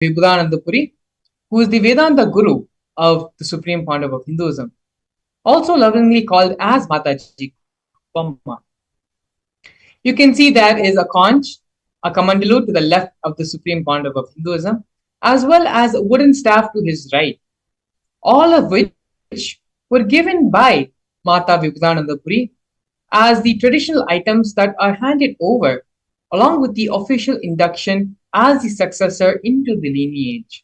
Vibhudanandapuri, who is the Vedanta Guru of the Supreme Pontiff of Hinduism, also lovingly called as Mataji Pamma. You can see there is a conch, a kamandalu to the left of the Supreme Pontiff of Hinduism, as well as a wooden staff to his right, all of which were given by Mata Vibhudanandapuri as the traditional items that are handed over, along with the official induction as the successor into the lineage.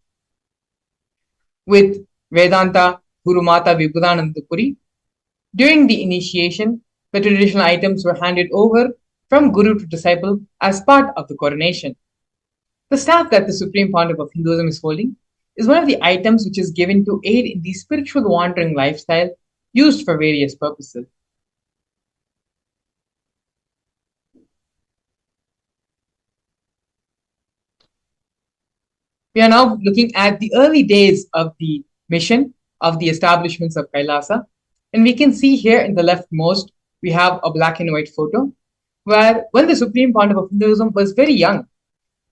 With Vedanta Guru Mata Vibhudanandapuri, during the initiation, the traditional items were handed over from Guru to disciple as part of the coronation. The staff that the Supreme Pontiff of Hinduism is holding is one of the items which is given to aid in the spiritual wandering lifestyle used for various purposes. We are now looking at the early days of the mission of the establishments of Kailasa. And we can see here in the leftmost, we have a black and white photo where when the Supreme Pontiff of Hinduism was very young,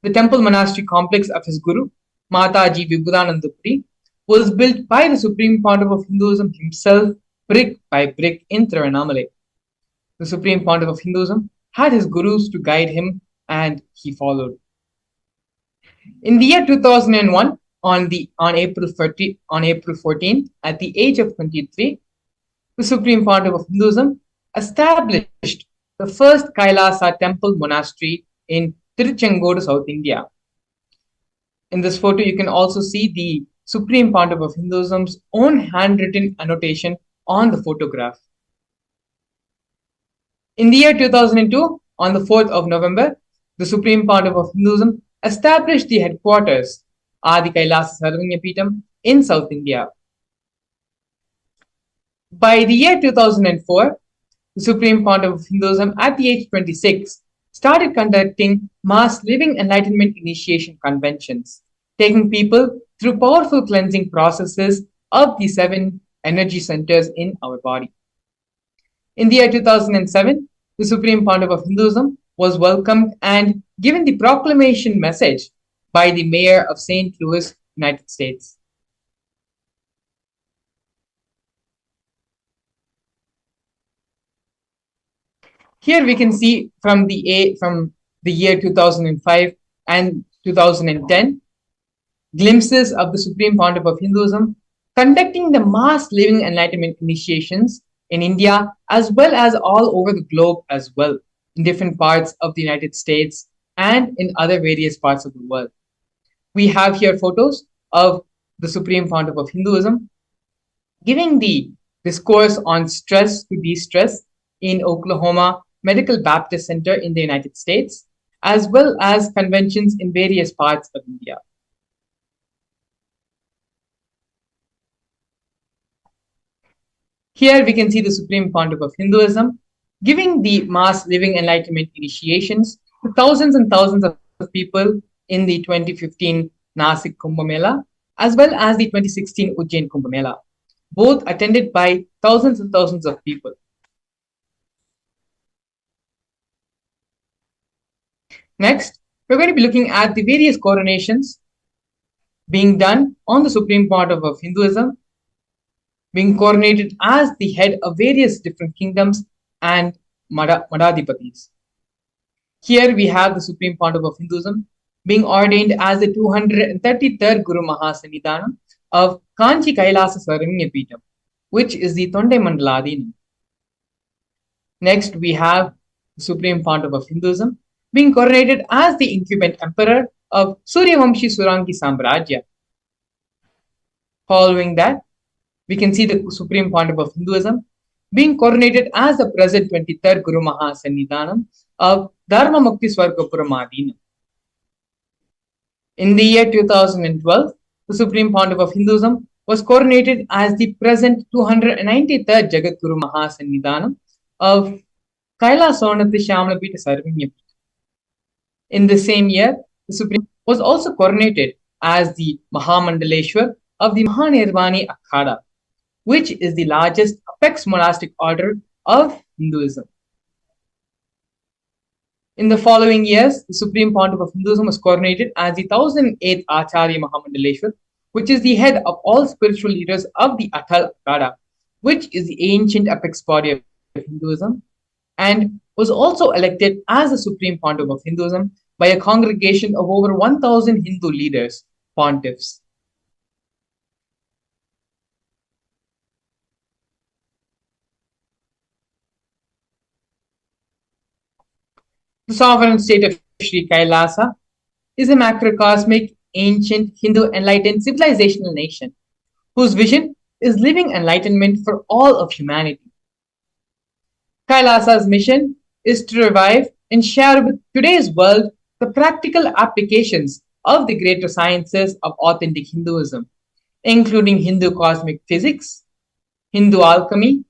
the temple monastery complex of his guru, Mataji Vibhudanandapuri, was built by the Supreme Pontiff of Hinduism himself, brick by brick in Tiruvannamalai. The Supreme Pontiff of Hinduism had his gurus to guide him, and he followed. In the year 2001, on April 14th, at the age of 23, the Supreme Pontiff of Hinduism established the first Kailasa temple monastery in Tiruchengodu, South India. In this photo, you can also see the Supreme Pontiff of Hinduism's own handwritten annotation on the photograph. In the year 2002, on the 4th of November, the Supreme Pontiff of Hinduism established the headquarters, Adi Kailasa Sarvanyapeetham, in South India. By the year 2004, the Supreme Pontiff of Hinduism, at the age 26, started conducting mass living enlightenment initiation conventions, taking people through powerful cleansing processes of the 7 energy centers in our body. In the year 2007, the Supreme Pontiff of Hinduism was welcomed and given the proclamation message by the mayor of St. Louis, United States. Here we can see from the year 2005 and 2010 glimpses of the Supreme Pontiff of Hinduism conducting the mass living enlightenment initiations in India as well as all over the globe as well, in different parts of the United States and in other various parts of the world. We have here photos of the Supreme Pontiff of Hinduism giving the discourse on stress to de-stress in Oklahoma Medical Baptist Center in the United States, as well as conventions in various parts of India. Here we can see the Supreme Pontiff of Hinduism giving the mass living enlightenment initiations to thousands and thousands of people in the 2015 Nasik Kumbh Mela, as well as the 2016 Ujjain Kumbh Mela, both attended by thousands and thousands of people. Next, we're going to be looking at the various coronations being done on the Supreme Pontiff of Hinduism, being coronated as the head of various different kingdoms and Madhadipatis. Here we have the Supreme Pontiff of Hinduism being ordained as the 233rd Guru Mahasannidhanam of Kanchi Kailasa Sarvanyapeetham, which is the Tondai Mandaladinam. Next, we have the Supreme Pontiff of Hinduism being coronated as the incumbent emperor of Suryavamshi Surangi Samrajya. Following that, we can see the Supreme Pontiff of Hinduism being coronated as the present 23rd Guru Mahasannidhanam of Dharma Mukti Swargapuram. In the year 2012, the Supreme Pontiff of Hinduism was coronated as the present 293rd Jagat Guru Mahasannidhanam of Kailasonatthi Shamalapita Sarvanyapita. In the same year, the Supreme was also coronated as the Mahamandaleshwar of the Mahanirvani Akhada, which is the largest apex monastic order of Hinduism. In the following years, the Supreme Pontiff of Hinduism was coronated as the 1008th Acharya Mahamandaleshwar, which is the head of all spiritual leaders of the Atal Akada, which is the ancient apex body of Hinduism, and was also elected as the Supreme Pontiff of Hinduism by a congregation of over 1,000 Hindu leaders, pontiffs. The sovereign state of Sri Kailasa is a macrocosmic, ancient, Hindu enlightened civilizational nation whose vision is living enlightenment for all of humanity. Kailasa's mission is to revive and share with today's world the practical applications of the greater sciences of authentic Hinduism, including Hindu cosmic physics, Hindu alchemy,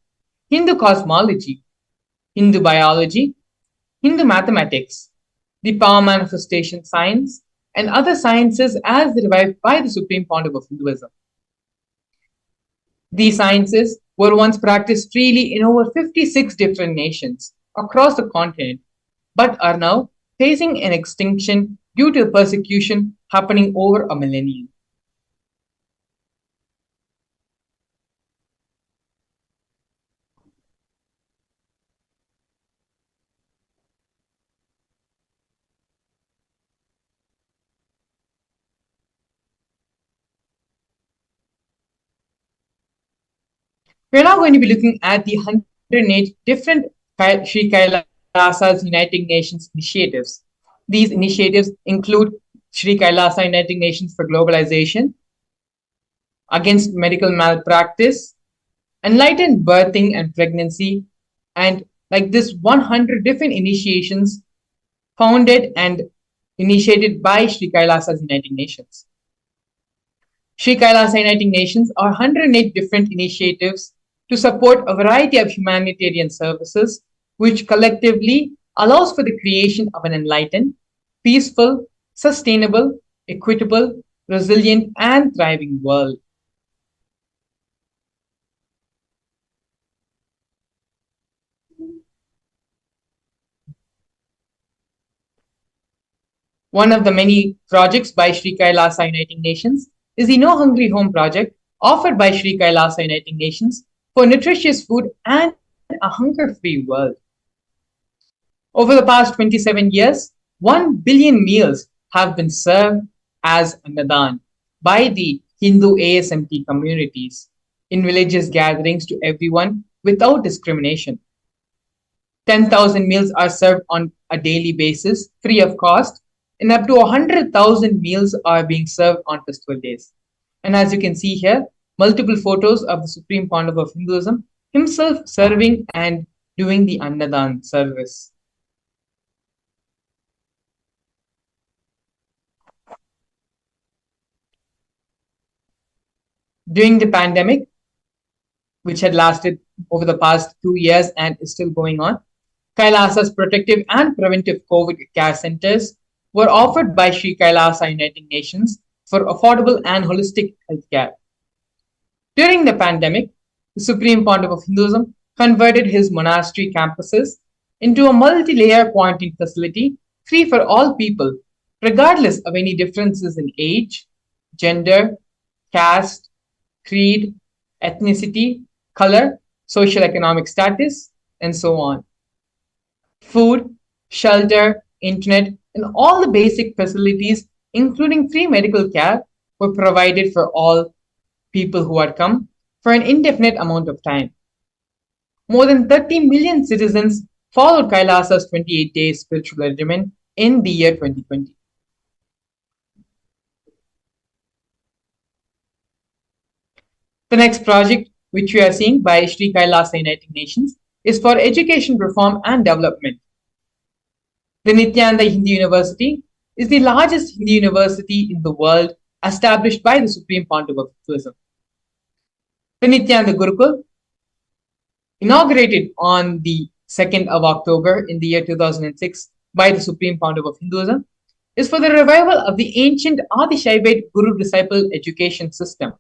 Hindu cosmology, Hindu biology, Hindu mathematics, the power manifestation science, and other sciences as revived by the Supreme Pontiff of Hinduism. These sciences were once practiced freely in over 56 different nations across the continent, but are now facing an extinction due to persecution happening over a millennium. We're now going to be looking at the 108 different Sri Kailasa's United Nations initiatives. These initiatives include Sri Kailasa United Nations for Globalization, Against Medical Malpractice, Enlightened Birthing and Pregnancy, and like this 100 different initiations founded and initiated by Sri Kailasa's United Nations. Sri Kailasa United Nations are 108 different initiatives to support a variety of humanitarian services, which collectively allows for the creation of an enlightened, peaceful, sustainable, equitable, resilient, and thriving world. One of the many projects by Sri Kailasa Uniting Nations is the No Hungry Home project offered by Sri Kailasa Uniting Nations for nutritious food and a hunger-free world. Over the past 27 years, 1 billion meals have been served as Annadan by the Hindu ASMT communities in religious gatherings to everyone without discrimination. 10,000 meals are served on a daily basis, free of cost, and up to 100,000 meals are being served on festival days. And as you can see here, multiple photos of the Supreme Pontiff of Hinduism himself serving and doing the Annadan service. During the pandemic, which had lasted over the past 2 years and is still going on, Kailasa's protective and preventive COVID care centers were offered by Sri Kailasa Uniting Nations for affordable and holistic healthcare. During the pandemic, the Supreme Pontiff of Hinduism converted his monastery campuses into a multi-layer quarantine facility free for all people, regardless of any differences in age, gender, caste, creed, ethnicity, color, social economic status, and so on. Food, shelter, internet, and all the basic facilities, including free medical care, were provided for all people who had come for an indefinite amount of time. More than 30 million citizens followed Kailasa's 28-day spiritual regimen in the year 2020. The next project, which we are seeing by Sri Kailasa Uniting Nations, is for education reform and development. The Nithyananda Hindu University is the largest Hindu university in the world established by the Supreme Pontiff of Hinduism. The Nithyananda Gurukul, inaugurated on the 2nd of October in the year 2006 by the Supreme Pontiff of Hinduism, is for the revival of the ancient Adi Shaivite Guru-disciple education system,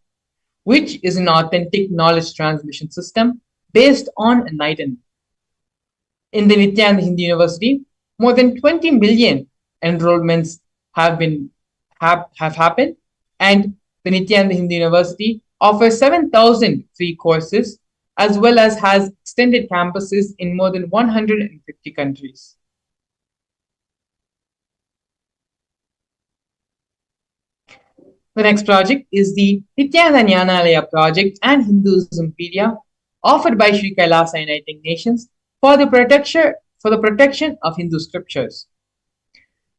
which is an authentic knowledge transmission system based on enlightenment. In the Nithyananda Hindu University, More than 20 million enrollments have happened, and the Nithyananda Hindu University offers 7,000 free courses as well as has extended campuses in more than 150 countries. The next project is the Nithyananda Jnanalaya project and Hinduismpedia, offered by Sri Kailasa Uniting Nations for the protection of Hindu scriptures.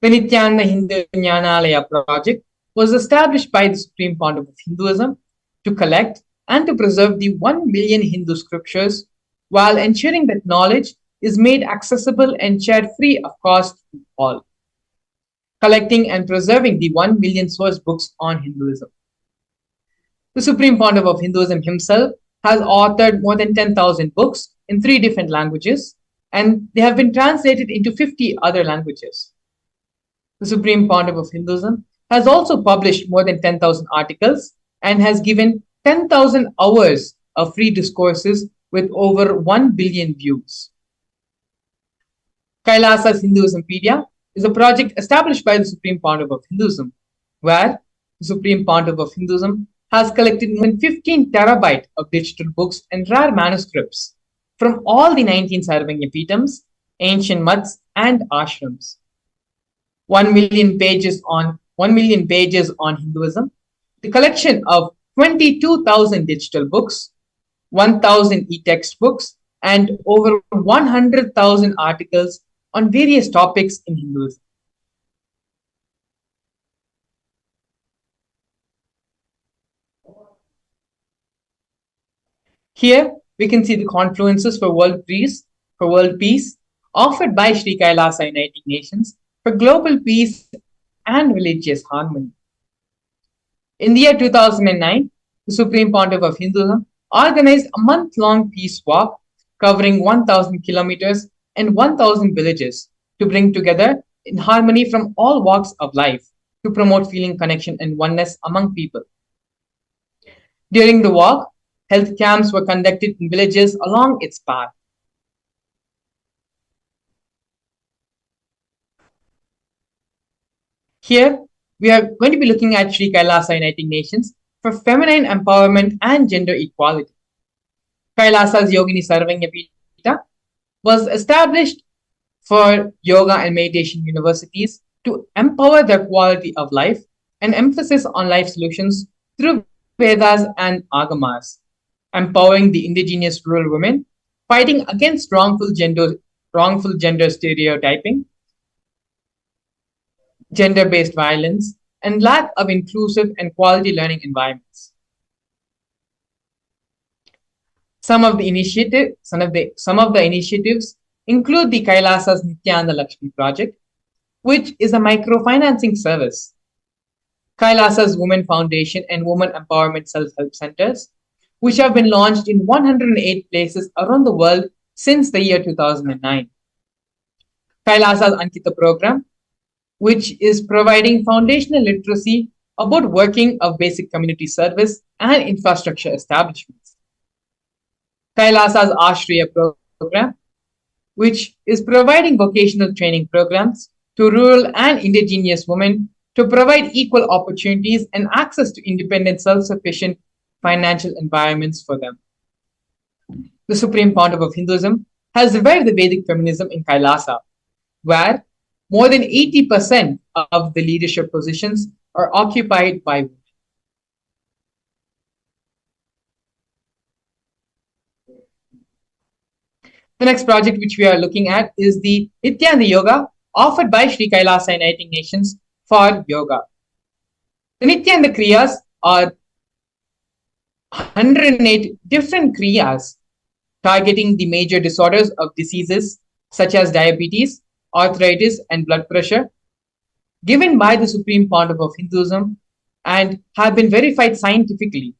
The Nithyananda Hindu Jnanalaya project was established by the Supreme Pontiff of Hinduism to collect and to preserve the 1 million Hindu scriptures while ensuring that knowledge is made accessible and shared free of cost to all. Collecting and preserving the 1 million source books on Hinduism. The Supreme Pontiff of Hinduism himself has authored more than 10,000 books in 3 different languages, and they have been translated into 50 other languages. The Supreme Pontiff of Hinduism has also published more than 10,000 articles and has given 10,000 hours of free discourses with over 1 billion views. Kailasa's Hinduismpedia is a project established by the Supreme Pontiff of Hinduism, where the Supreme Pontiff of Hinduism has collected more than 15 terabyte of digital books and rare manuscripts from all the 19 Sarvanya Peetams, ancient mutts, and ashrams. 1 million pages on Hinduism, the collection of 22,000 digital books, 1,000 e-textbooks, and over 100,000 articles on various topics in Hinduism. Here we can see the confluences for world peace offered by Sri Kailasa Uniting Nations for global peace and religious harmony. In the year 2009, the Supreme Pontiff of Hinduism organized a month-long peace walk covering 1,000 kilometers and 1,000 villages to bring together in harmony from all walks of life to promote feeling connection and oneness among people. During the walk, health camps were conducted in villages along its path. Here, we are going to be looking at Sri Kailasa Uniting Nations for feminine empowerment and gender equality. Kailasa's Yogini Sarvanya Peeta was established for yoga and meditation universities to empower their quality of life and emphasis on life solutions through Vedas and Agamas, empowering the indigenous rural women, fighting against wrongful gender stereotyping, gender-based violence, and lack of inclusive and quality learning environments. Some of the initiatives include the Kailasa's Nithyananda Lakshmi project, which is a microfinancing service, Kailasa's Women Foundation and Women Empowerment Self-Help Centers, which have been launched in 108 places around the world since the year 2009. Kailasa's Ankita program, which is providing foundational literacy about working of basic community service and infrastructure establishments. Kailasa's Ashriya program, which is providing vocational training programs to rural and indigenous women to provide equal opportunities and access to independent, self-sufficient financial environments for them. The Supreme Pontiff of Hinduism has revived the Vedic feminism in Kailasa, where more than 80% of the leadership positions are occupied by women. The next project which we are looking at is the Nithyananda Yoga offered by Sri Kailasa Uniting Nations for yoga. The Nithyananda Kriyas are 108 different Kriyas targeting the major disorders of diseases such as diabetes, arthritis, and blood pressure, given by the Supreme Pontiff of Hinduism and have been verified scientifically.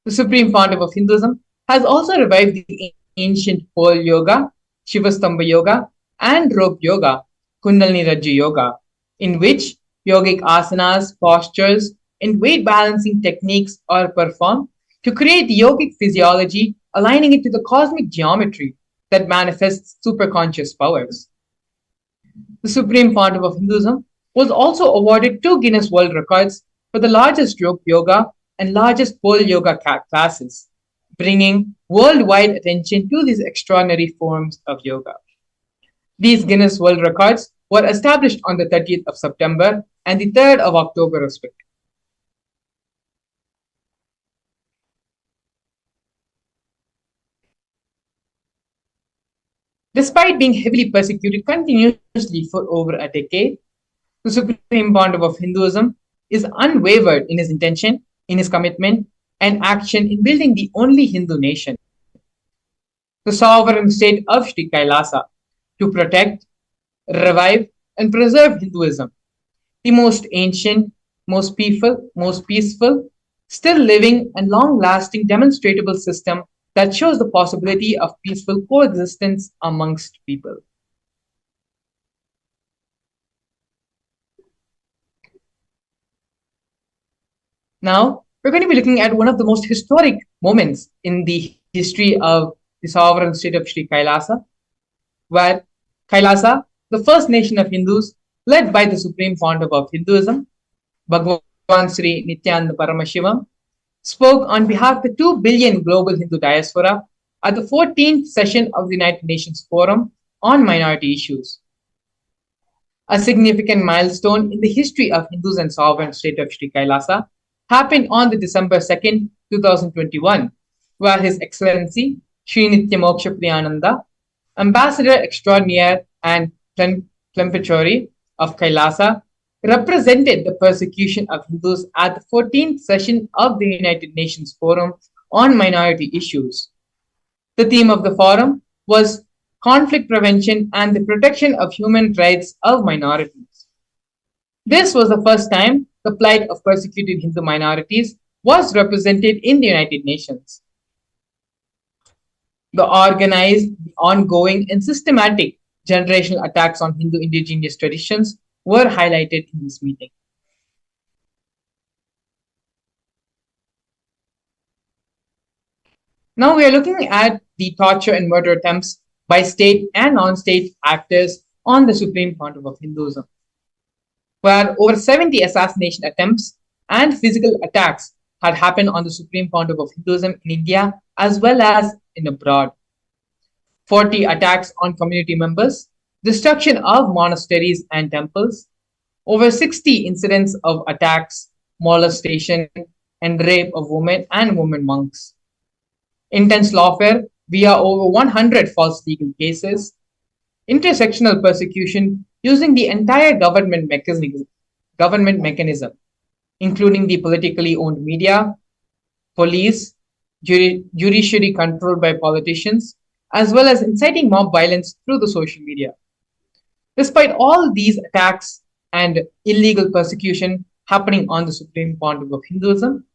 The Supreme Pontiff of Hinduism has also revived the ancient pole yoga, Shivastambha yoga, and rope yoga, Kundalini Rajya yoga, in which yogic asanas, postures, and weight balancing techniques are performed to create yogic physiology, aligning it to the cosmic geometry that manifests superconscious powers. The Supreme Pontiff of Hinduism was also awarded 2 Guinness World Records for the largest group yoga and largest pole yoga classes, bringing worldwide attention to these extraordinary forms of yoga. These Guinness World Records were established on the 30th of September and the 3rd of October, respectively. Despite being heavily persecuted continuously for over a decade, the Supreme Pontiff of Hinduism is unwavered in his intention, in his commitment, and action in building the only Hindu nation, the sovereign state of Sri Kailasa, to protect, revive, and preserve Hinduism, the most ancient, most peaceful, still living, and long lasting demonstrable system that shows the possibility of peaceful coexistence amongst people. Now, we're going to be looking at one of the most historic moments in the history of the sovereign state of Sri Kailasa, where Kailasa, the first nation of Hindus, led by the Supreme Pontiff of Hinduism, Bhagavan Sri Nithyananda Paramashivam, spoke on behalf of the 2 billion global Hindu diaspora at the 14th session of the United Nations Forum on Minority Issues. A significant milestone in the history of Hindus and sovereign state of Sri Kailasa happened on the December 2nd, 2021, where His Excellency Sri Nityamoksha Priyananda, Ambassador Extraordinaire and Plenipotentiary of Kailasa, represented the persecution of Hindus at the 14th session of the United Nations Forum on Minority Issues. The theme of the forum was conflict prevention and the protection of human rights of minorities. This was the first time the plight of persecuted Hindu minorities was represented in the United Nations. The organized, ongoing, and systematic generational attacks on Hindu indigenous traditions were highlighted in this meeting. Now we are looking at the torture and murder attempts by state and non-state actors on the Supreme Pontiff of Hinduism, where over 70 assassination attempts and physical attacks had happened on the Supreme Pontiff of Hinduism in India as well as in abroad. 40 attacks on community members, destruction of monasteries and temples, over 60 incidents of attacks, molestation, and rape of women and women monks. Intense lawfare via over 100 false legal cases, intersectional persecution using the entire government mechanism, including the politically owned media, police, judiciary controlled by politicians, as well as inciting mob violence through the social media. Despite all these attacks and illegal persecution happening on the Supreme Pontiff of Hinduism,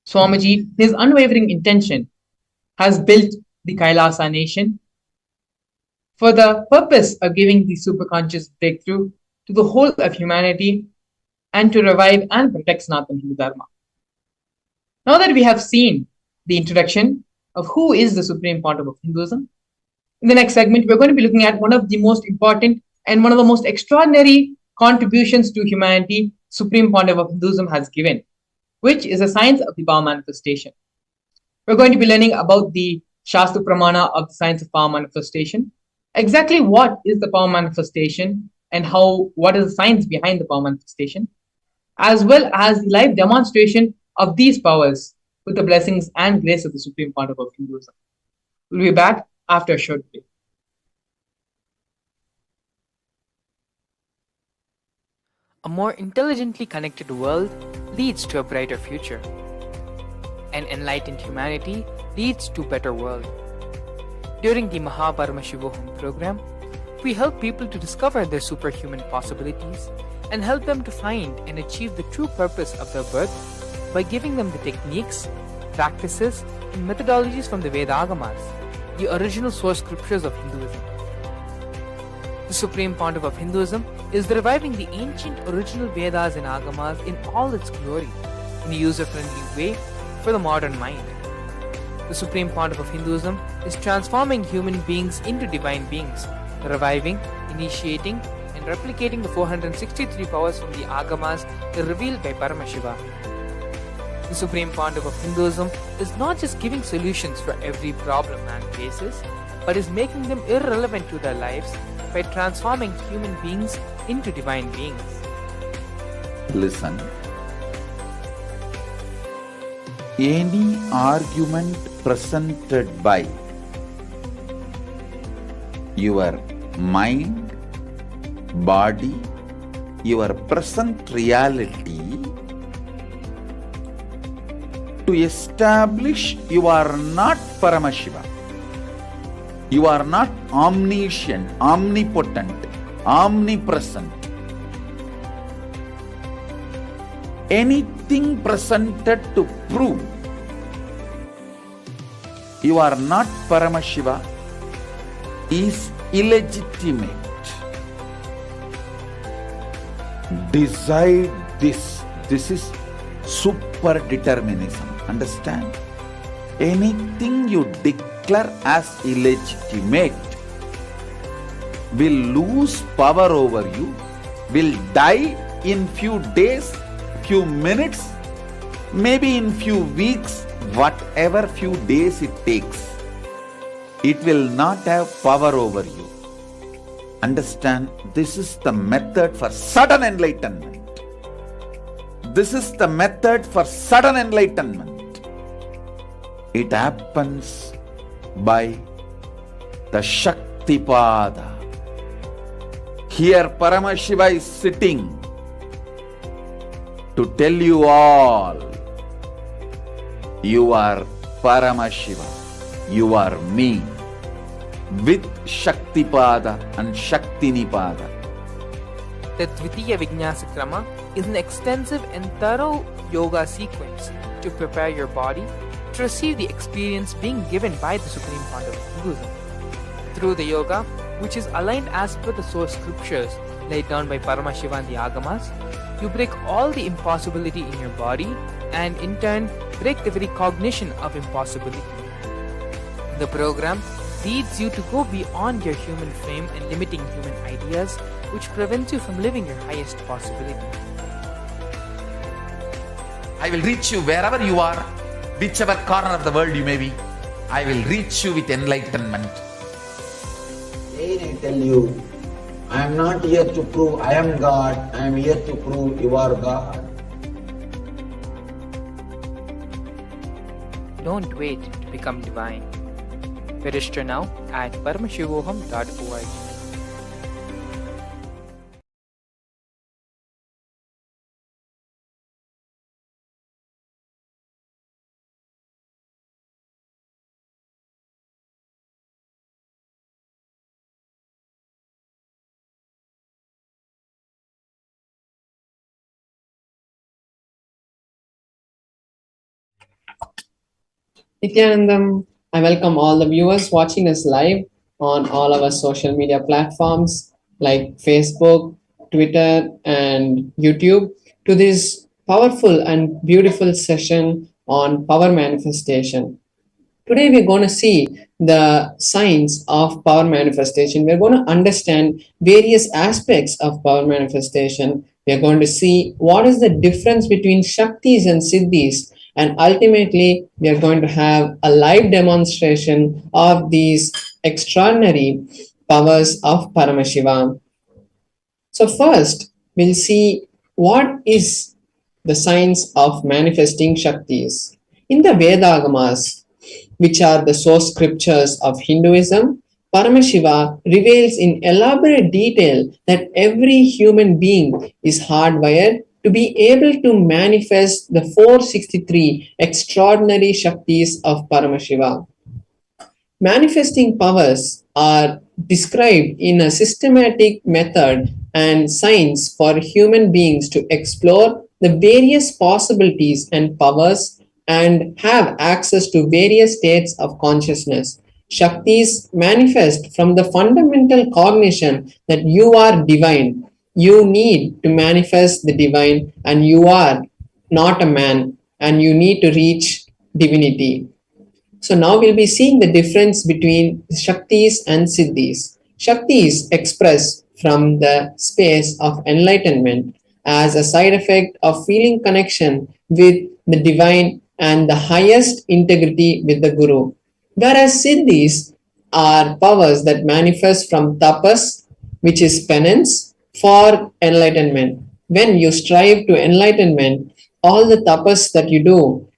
Swamiji, his unwavering intention, has built the Kailasa nation for the purpose of giving the superconscious breakthrough to the whole of humanity and to revive and protect Sanatana Hindu Dharma. Now that we have seen the introduction of who is the Supreme Pontiff of Hinduism, in the next segment, we're going to be looking at one of the most important and one of the most extraordinary contributions to humanity Supreme Pontiff of Hinduism has given, which is a science of the power manifestation. We're going to be learning about the Shastra Pramana of the science of power manifestation, exactly what is the power manifestation and what is the science behind the power manifestation, as well as the live demonstration of these powers with the blessings and grace of the Supreme Pontiff of Hinduism. We'll be back after a short break. A more intelligently connected world leads to a brighter future. An enlightened humanity leads to a better world. During the Paramashivam program, we help people to discover their superhuman possibilities and help them to find and achieve the true purpose of their birth by giving them the techniques, practices, and methodologies from the Vedagamas, the original source scriptures of Hinduism. The Supreme Pontiff of Hinduism is reviving the ancient original Vedas and Agamas in all its glory, in a user-friendly way for the modern mind. The supreme pontiff of Hinduism is transforming human beings into divine beings, reviving, initiating, and replicating the 463 powers from the Agamas revealed by Paramashiva. The supreme pontiff of Hinduism is not just giving solutions for every problem man faces, but is making them irrelevant to their lives by transforming human beings into divine beings. Listen. Any argument presented by your mind, body, your present reality to establish you are not Paramashiva. You are not omniscient, omnipotent, omnipresent. Anything presented to prove you are not Paramashiva is illegitimate. Decide this. This is super determinism. Understand? Anything you declare as illegitimate will lose power over you, will die in few days, few minutes, maybe in few weeks, whatever few days it takes. It will not have power over you. Understand? This is the method for sudden enlightenment. This is the method for sudden enlightenment. It happens by the Shaktipada. Here Paramashiva is sitting to tell you all, you are Paramashiva, you are me, with Shaktipada and Shaktinipada. The Dvitiya Vijnasa Krama is an extensive and thorough yoga sequence to prepare your body to receive the experience being given by the Supreme Pontiff of Hinduism. Through the yoga, which is aligned as per the source scriptures laid down by Paramashiva and the Agamas, you break all the impossibility in your body and in turn break the very cognition of impossibility. The program leads you to go beyond your human frame and limiting human ideas, which prevents you from living your highest possibility. I will reach you wherever you are, whichever corner of the world you may be. I will reach you with enlightenment. Again I tell you, I am not here to prove I am God, I am here to prove you are God. Don't wait to become divine. Register now at paramashivoham.org. Nithyanandam, I welcome all the viewers watching us live on all our social media platforms like Facebook, Twitter, and YouTube to this powerful and beautiful session on power manifestation. Today, we're going to see the science of power manifestation. We're going to understand various aspects of power manifestation. We're going to see what is the difference between Shaktis and Siddhis. And ultimately, we are going to have a live demonstration of these extraordinary powers of Paramashiva. So first, we'll see what is the science of manifesting Shaktis. In the Vedagamas, which are the source scriptures of Hinduism, Paramashiva reveals in elaborate detail that every human being is hardwired to be able to manifest the 463 extraordinary Shaktis of Paramashiva. Manifesting powers are described in a systematic method and science for human beings to explore the various possibilities and powers and have access to various states of consciousness. Shaktis manifest from the fundamental cognition that you are divine. You need to manifest the divine, and you are not a man, and you need to reach divinity. So now we'll be seeing the difference between Shaktis and Siddhis. Shaktis express from the space of enlightenment as a side effect of feeling connection with the divine and the highest integrity with the Guru. Whereas Siddhis are powers that manifest from tapas, which is penance, for enlightenment. When you strive to enlightenment, all the tapas that you do,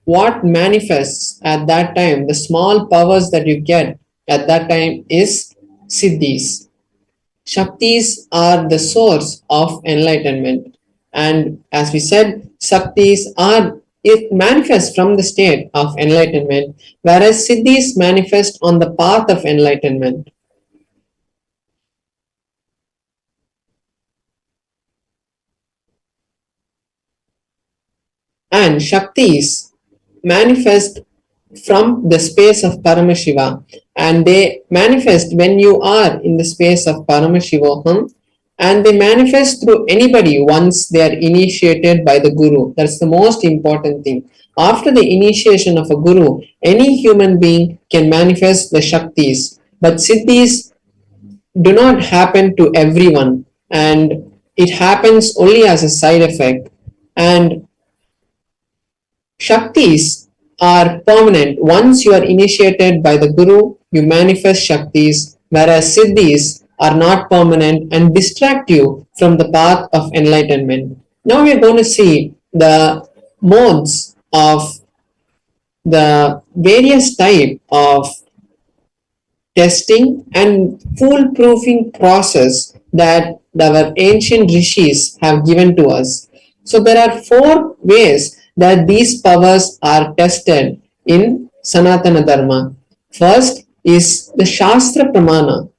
what manifests at that time, the small powers that you get at that time is siddhis. Shaktis are the source of enlightenment. And as we said, Shaktis are it manifests from the state of enlightenment, whereas siddhis manifest on the path of enlightenment. And Shaktis manifest from the space of Paramashiva, and they manifest when you are in the space of Paramashivoham, and they manifest through anybody once they are initiated by the Guru. That's the most important thing. After the initiation of a Guru, any human being can manifest the Shaktis, but Siddhis do not happen to everyone, and it happens only as a side effect. And Shaktis are permanent. Once you are initiated by the Guru, you manifest Shaktis, whereas Siddhis are not permanent and distract you from the path of enlightenment. Now we are going to see the modes of the various type of testing and foolproofing process that our ancient rishis have given to us. So there are 4 ways that these powers are tested in Sanatana Dharma. First is the Shastra Pramana,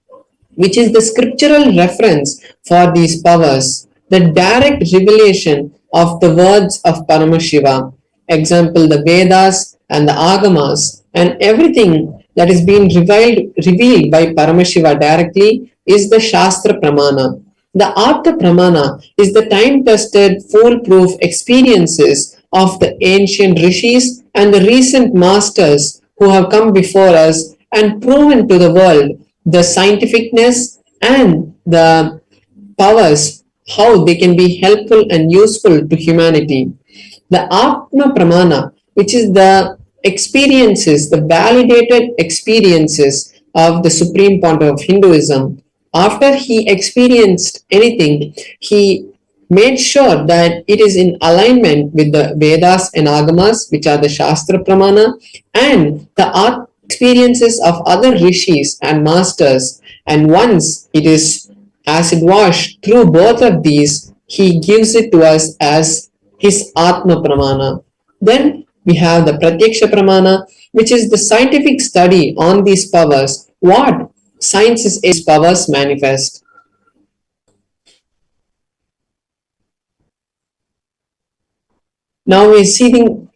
which is the scriptural reference for these powers, the direct revelation of the words of Paramashiva. Example, the Vedas and the Agamas and everything that is being revealed by Paramashiva directly is the Shastra Pramana. The Apta Pramana is the time-tested, foolproof experiences of the ancient rishis and the recent masters who have come before us and proven to the world the scientificness and the powers, how they can be helpful and useful to humanity. The Atma Pramana, which is the experiences, the validated experiences of the Supreme Pontiff of Hinduism. After he experienced anything, he made sure that it is in alignment with the Vedas and Agamas, which are the Shastra Pramana, and the experiences of other rishis and masters. And once it is acid washed through both of these, he gives it to us as his Atma Pramana. Then we have the Pratyaksha Pramana, which is the scientific study on these powers. What sciences is powers manifest. Now we are seeing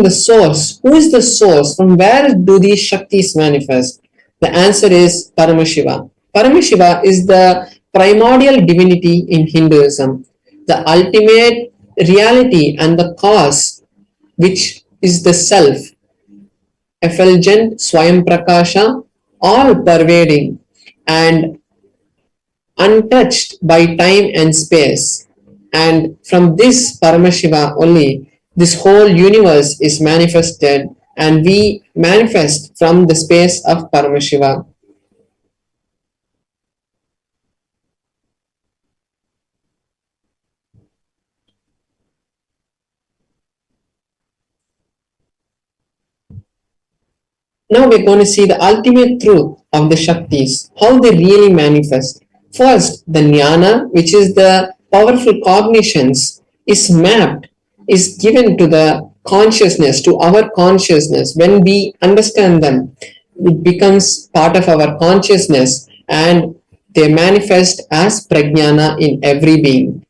the source. Who is the source? From where do these Shaktis manifest? The answer is Paramashiva. Paramashiva is the primordial divinity in Hinduism, the ultimate reality and the cause, which is the self, effulgent, Swayam Prakasha, all pervading and untouched by time and space. And from this Paramashiva only, this whole universe is manifested, and we manifest from the space of Paramashiva. Now we're going to see the ultimate truth of the Shaktis, how they really manifest. First, the Jnana, which is the powerful cognitions, is mapped, is given to the consciousness, to our consciousness. When we understand them, it becomes part of our consciousness and they manifest as prajnana in every being.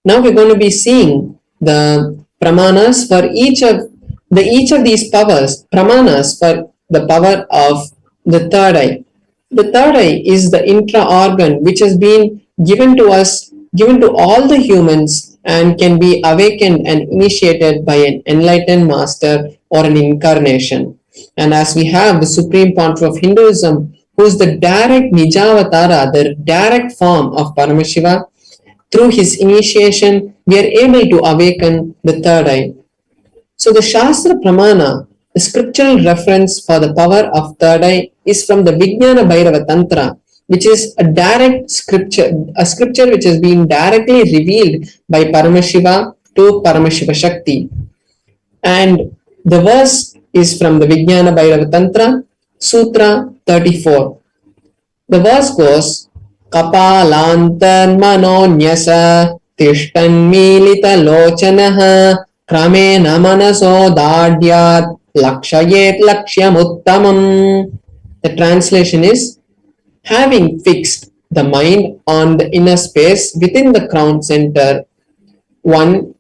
Now we're going to be seeing the pramanas for each of these powers, pramanas for the power of the third eye. The third eye is the intra-organ which has been given to us, given to all the humans, and can be awakened and initiated by an enlightened master or an incarnation. And as we have the supreme pontiff of Hinduism, who is the direct Nijavatara, the direct form of Paramashiva, through his initiation, we are able to awaken the third eye. So the Shastra Pramana, the scriptural reference for the power of third eye, is from the Vijnana Bhairava Tantra, which is a direct scripture, a scripture which has been directly revealed by Paramashiva to Paramashiva Shakti. And the verse is from the Vijnana Bhairava Tantra, Sutra 34. The verse goes, Kapalantar manonyasa tishtanmilita lochanaha kramena manaso dadyat lakshayet lakshyamuttamam. The translation is, having fixed the mind on the inner space within the crown center, one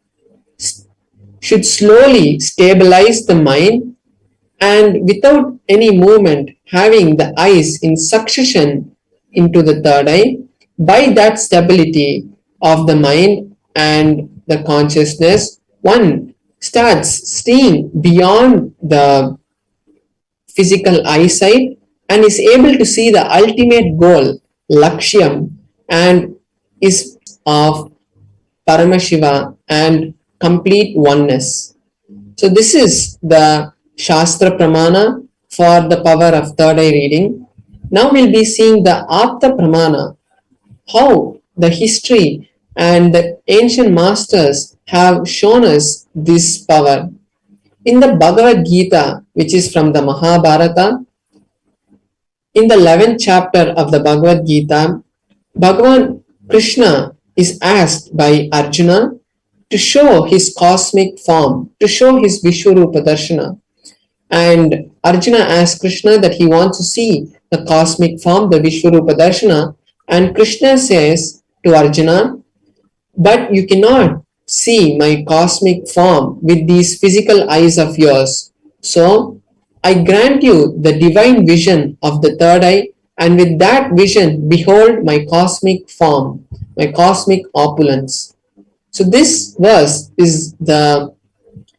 should slowly stabilize the mind, and without any movement, having the eyes in succession into the third eye. By that stability of the mind and the consciousness, one starts seeing beyond the physical eyesight and is able to see the ultimate goal, Lakshyam, and is of Paramashiva and complete oneness. So this is the Shastra Pramana for the power of third eye reading. Now we'll be seeing the Apta Pramana, how the history and the ancient masters have shown us this power. In the Bhagavad Gita, which is from the Mahabharata, in the 11th chapter of the Bhagavad Gita, Bhagavan Krishna is asked by Arjuna to show his cosmic form, to show his Vishwarupa Darshana. And Arjuna asks Krishna that he wants to see the cosmic form, the Vishwarupa Darshana. And Krishna says to Arjuna, but you cannot see my cosmic form with these physical eyes of yours. So I grant you the divine vision of the third eye, and with that vision, behold my cosmic form, my cosmic opulence. So this verse is the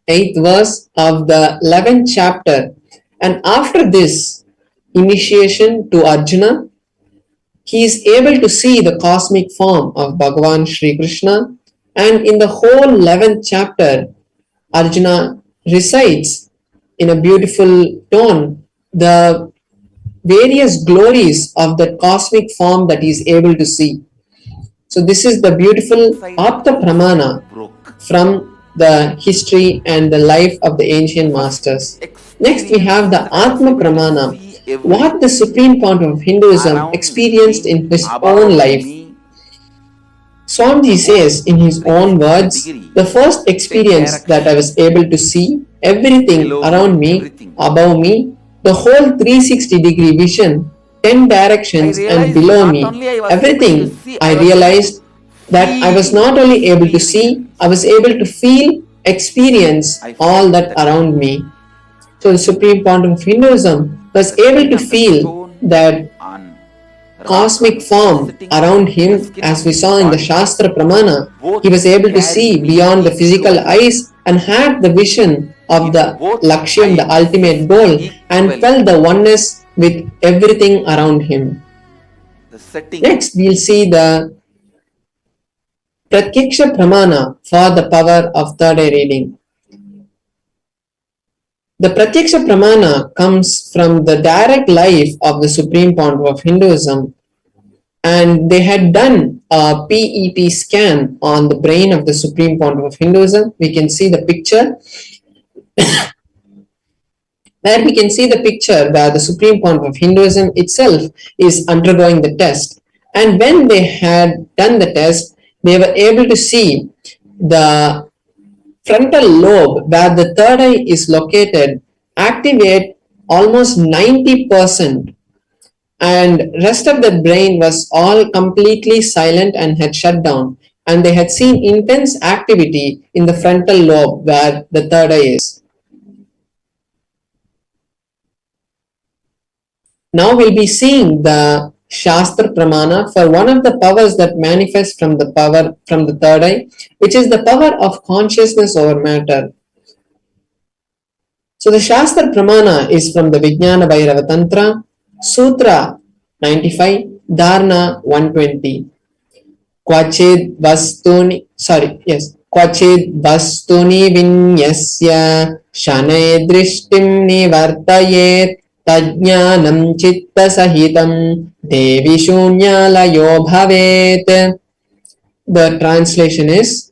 8th verse of the 11th chapter. And after this initiation to Arjuna, he is able to see the cosmic form of Bhagavan Sri Krishna. And in the whole 11th chapter, Arjuna recites in a beautiful tone the various glories of the cosmic form that he is able to see. So this is the beautiful Apta Pramana from the history and the life of the ancient masters. Next we have the Atma Pramana, what the Supreme Pontiff of Hinduism experienced in his own life. Swamiji says in his own words, the first experience that I was able to see everything around me, above me, the whole 360-degree vision, 10 directions and below me, everything, I realized that I was not only able to see, I was able to feel, experience all that around me. So the Supreme Pontiff of Hinduism was able to feel that cosmic form around him, as we saw in the Shastra Pramana. He was able to see beyond the physical eyes and had the vision of the Lakshyam, the ultimate goal, and felt the oneness with everything around him. Next, we'll see the Pratyaksha Pramana for the power of third eye reading. The Pratyaksha Pramana comes from the direct life of the Supreme Pontiff of Hinduism, and they had done a PET scan on the brain of the Supreme Pontiff of Hinduism. We can see the picture where we can see the picture where the Supreme Pontiff of Hinduism itself is undergoing the test. And when they had done the test, they were able to see the frontal lobe where the third eye is located activate almost 90%, and rest of the brain was all completely silent and had shut down, and they had seen intense activity in the frontal lobe where the third eye is. Now we'll be seeing the Shastra Pramana for one of the powers that manifest from the power from the third eye, which is the power of consciousness over matter. So the Shastra Pramana is from the Vijnana Bhairava Tantra, Sutra 95, Dharana 120. Kvachid vastuni vinyasya shanay drishtim nivartayet tajnanam chitta sahitam devi shunyalayo bhavet. The translation is,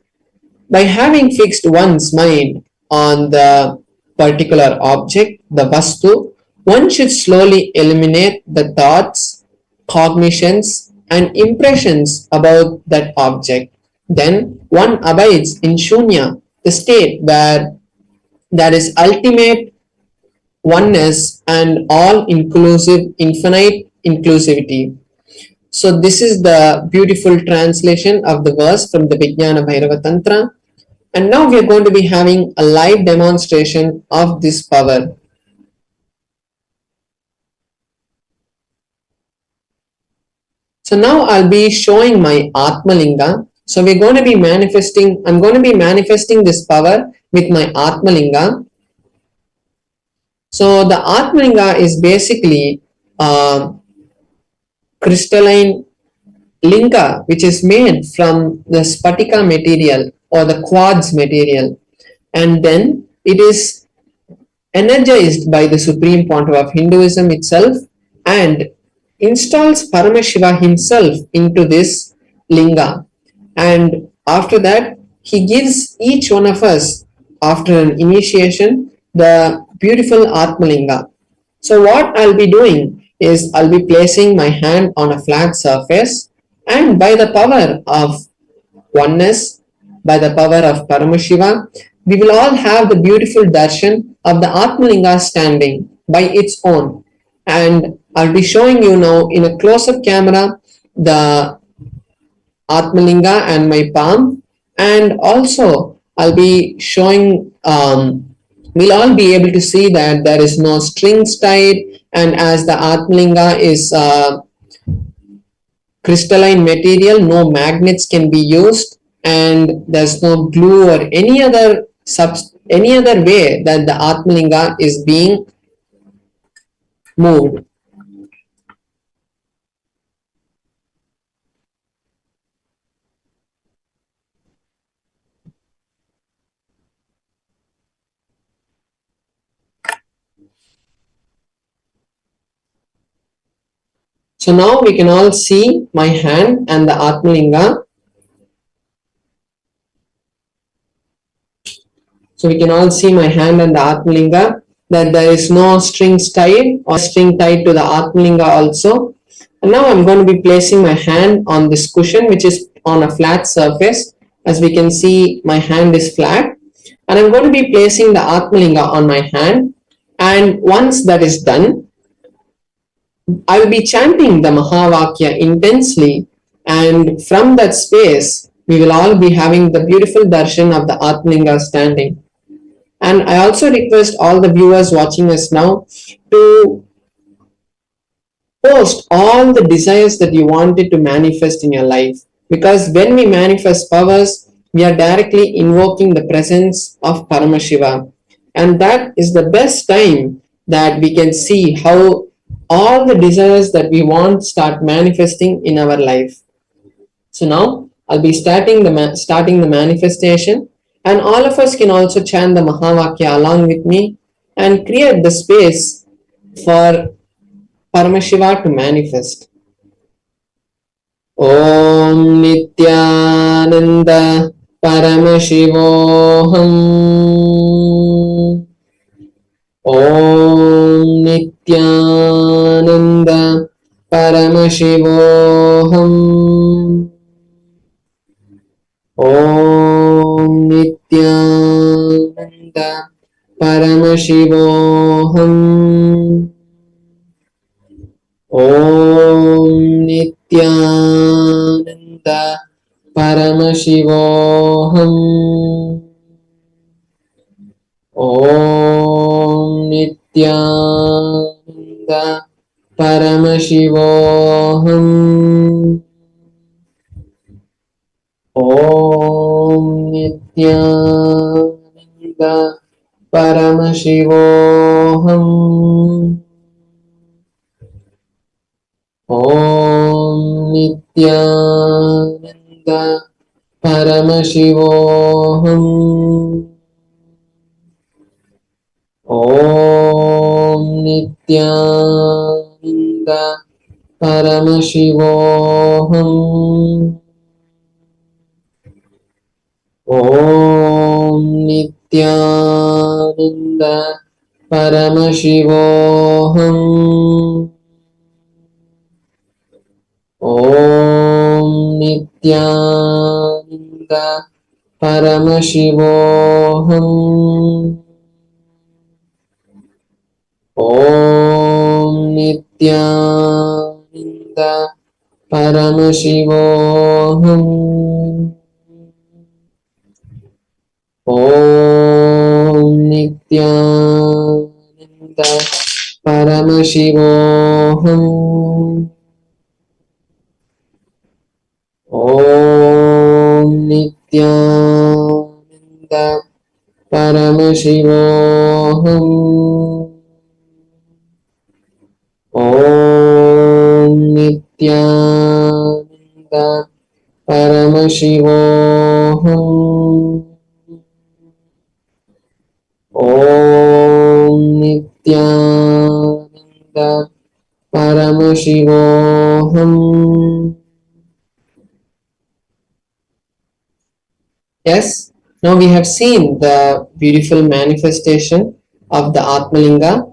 by having fixed one's mind on the particular object, the vastu, one should slowly eliminate the thoughts, cognitions, and impressions about that object. Then one abides in shunya, the state where there is ultimate oneness and all inclusive, infinite inclusivity. So this is the beautiful translation of the verse from the Vijnana Bhairava Tantra. And now we are going to be having a live demonstration of this power. So now I'll be showing my Atmalinga. So we're going to be manifesting, I'm going to be manifesting this power with my Atmalinga. So the Atmalinga is basically crystalline linga which is made from the spatika material or the quartz material, and then it is energized by the Supreme Pontiff of Hinduism itself and installs Paramashiva himself into this linga, and after that he gives each one of us after an initiation the beautiful Atmalinga. So what I'll be doing is I'll be placing my hand on a flat surface, and by the power of oneness, by the power of Paramashiva, we will all have the beautiful darshan of the Atmalinga standing by its own. And I'll be showing you now in a close-up camera the Atmalinga and my palm, and also I'll be showing we'll all be able to see that there is no strings tied, and as the Atmalinga is crystalline material, no magnets can be used, and there's no glue or any other way that the Atmalinga is being moved. So now we can all see my hand and the Atmalinga. So we can all see my hand and the Atmalinga, that there is no strings tied or string tied to the Atmalinga also. And now I'm going to be placing my hand on this cushion which is on a flat surface. As we can see, my hand is flat, and I'm going to be placing the Atmalinga on my hand, and once that is done, I will be chanting the Mahavakya intensely, and from that space we will all be having the beautiful darshan of the Atmalinga standing. And I also request all the viewers watching us now to post all the desires that you wanted to manifest in your life, because when we manifest powers, we are directly invoking the presence of Paramashiva, and that is the best time that we can see how all the desires that we want start manifesting in our life. So now I'll be starting the manifestation, and all of us can also chant the Mahavakya along with me and create the space for Paramashiva to manifest. Om Nithyananda Paramashivoham. Om Nithyananda Paramashivoham. Om Nithyananda Paramashivoham. Om Nithyananda Paramashivoham. Om Nithyananda Paramashivoham. Om Nithyananda Paramashivoham. Om Nithyananda Paramashivoham. Om Nithyananda Paramashivoham. Om Nithyananda Paramashivoham. Om Nithyananda Paramashivoham. Om Nithyananda Paramashivoham. Om Nithyananda Paramashivoham. Om Nithyananda Paramashivoham. Om Nithyananda Paramashivoham. Om Nithyananda Paramashivoham. Yes, now we have seen the beautiful manifestation of the Atmalinga.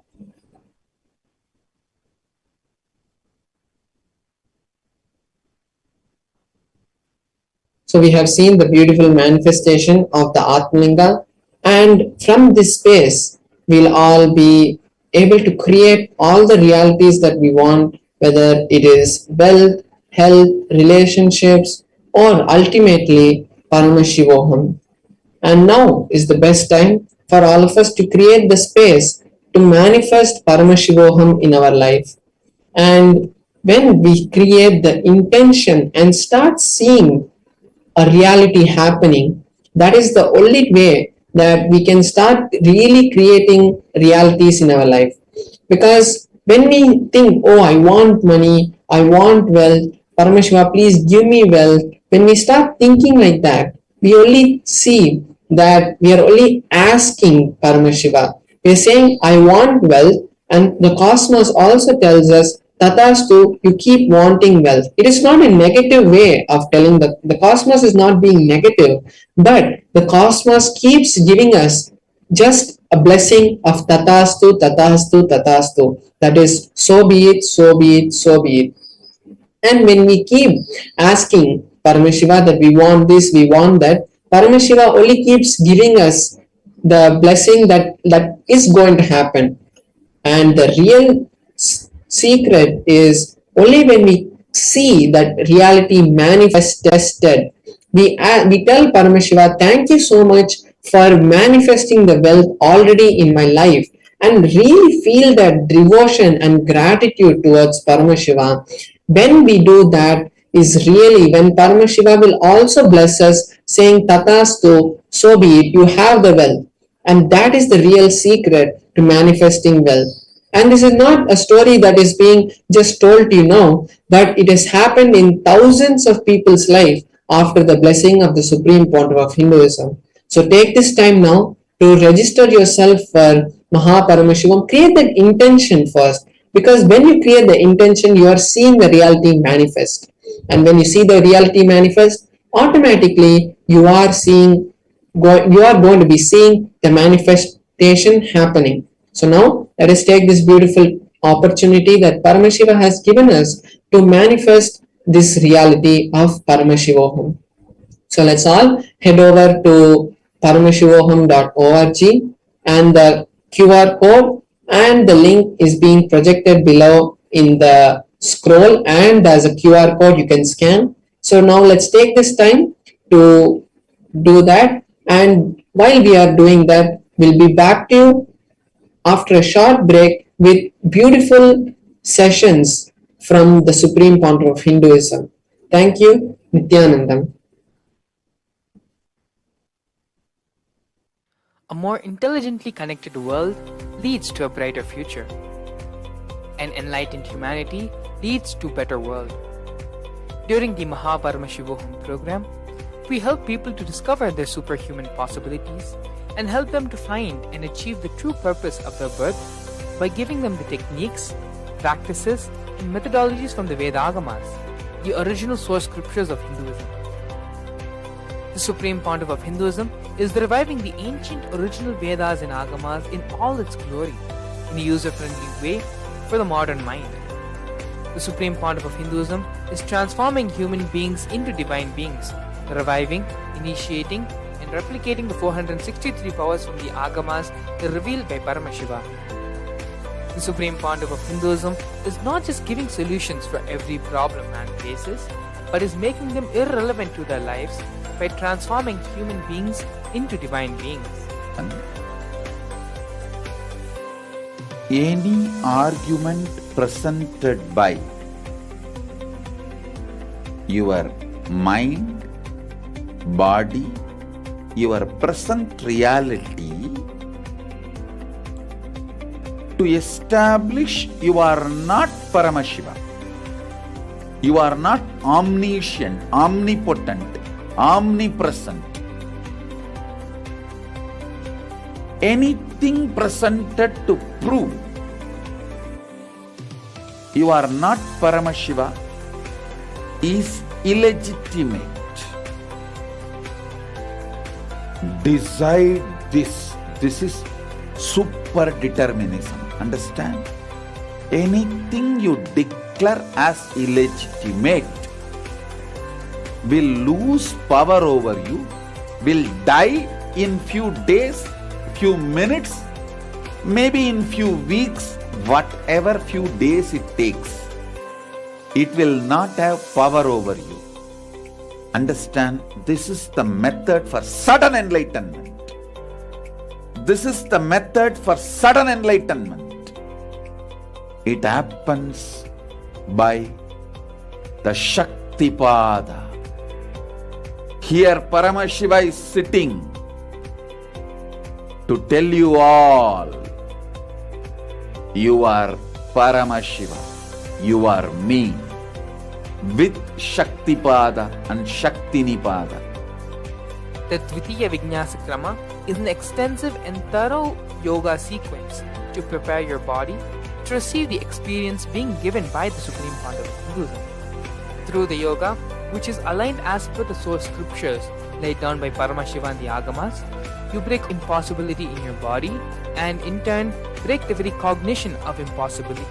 So we have seen the beautiful manifestation of the Atmalinga, and from this space, we'll all be able to create all the realities that we want, whether it is wealth, health, relationships, or ultimately Paramashivoham. And now is the best time for all of us to create the space to manifest Paramashivoham in our life. And when we create the intention and start seeing a reality happening, that is the only way that we can start really creating realities in our life. Because when we think, oh, I want money, I want wealth, Paramashiva, please give me wealth, when we start thinking like that, we only see that we are only asking Paramashiva. We are saying, I want wealth, and the cosmos also tells us, Tatastu, you keep wanting wealth. It is not a negative way of telling the cosmos is not being negative, but the cosmos keeps giving us just a blessing of Tatastu, Tatastu, Tatastu. That is, so be it, so be it, so be it. And when we keep asking Paramashiva that we want this, we want that, Paramashiva only keeps giving us the blessing that is going to happen. And the real secret is only when we see that reality manifested, we tell Paramashiva, thank you so much for manifesting the wealth already in my life, and really feel that devotion and gratitude towards Paramashiva. When we do that is really when Paramashiva will also bless us, saying Tatastu, so be it, you have the wealth. And that is the real secret to manifesting wealth. And this is not a story that is being just told to you now, but it has happened in thousands of people's life after the blessing of the Supreme Pontiff of Hinduism. So take this time now to register yourself for Mahaparamashivam. Create that intention first, because when you create the intention, you are seeing the reality manifest. And when you see the reality manifest, automatically you are going to be seeing the manifestation happening. So now let us take this beautiful opportunity that Paramashiva has given us to manifest this reality of Paramashivoham. So let's all head over to paramashivoham.org, and the QR code and the link is being projected below in the scroll, and as a QR code you can scan. So now let's take this time to do that, and while we are doing that, we'll be back to you after a short break with beautiful sessions from the Supreme Pontiff of Hinduism. Thank you, Nithyananda. A more intelligently connected world leads to a brighter future. An enlightened humanity leads to a better world. During the Paramashivam program, we help people to discover their superhuman possibilities and help them to find and achieve the true purpose of their birth by giving them the techniques, practices, and methodologies from the Vedagamas, the original source scriptures of Hinduism. The Supreme Pontiff of Hinduism is reviving the ancient original Vedas and Agamas in all its glory, in a user-friendly way for the modern mind. The Supreme Pontiff of Hinduism is transforming human beings into divine beings, reviving, initiating, and replicating the 463 powers from the Agamas revealed by Paramashivam. The Supreme Pontiff of Hinduism is not just giving solutions for every problem man faces, but is making them irrelevant to their lives by transforming human beings into divine beings. Any argument presented by your mind, body, your present reality to establish you are not Paramashiva, you are not omniscient, omnipotent, omnipresent. Anything presented to prove you are not Paramashiva is illegitimate. Decide this. This is super determinism. Understand? Anything you declare as illegitimate will lose power over you, will die in few days, few minutes, maybe in few weeks, whatever few days it takes. It will not have power over you. Understand? This is the method for sudden enlightenment. This is the method for sudden enlightenment. It happens by the Shaktipada. Here Paramashiva is sitting to tell you all, you are Paramashiva, you are me, with Shaktipada and Shaktinipada. The Dvitiya Vijnasa Krama is an extensive and thorough yoga sequence to prepare your body to receive the experience being given by the Supreme Pontiff of Hinduism. Through the yoga, which is aligned as per the source scriptures laid down by Paramashiva and the Agamas, you break impossibility in your body and in turn break the very cognition of impossibility.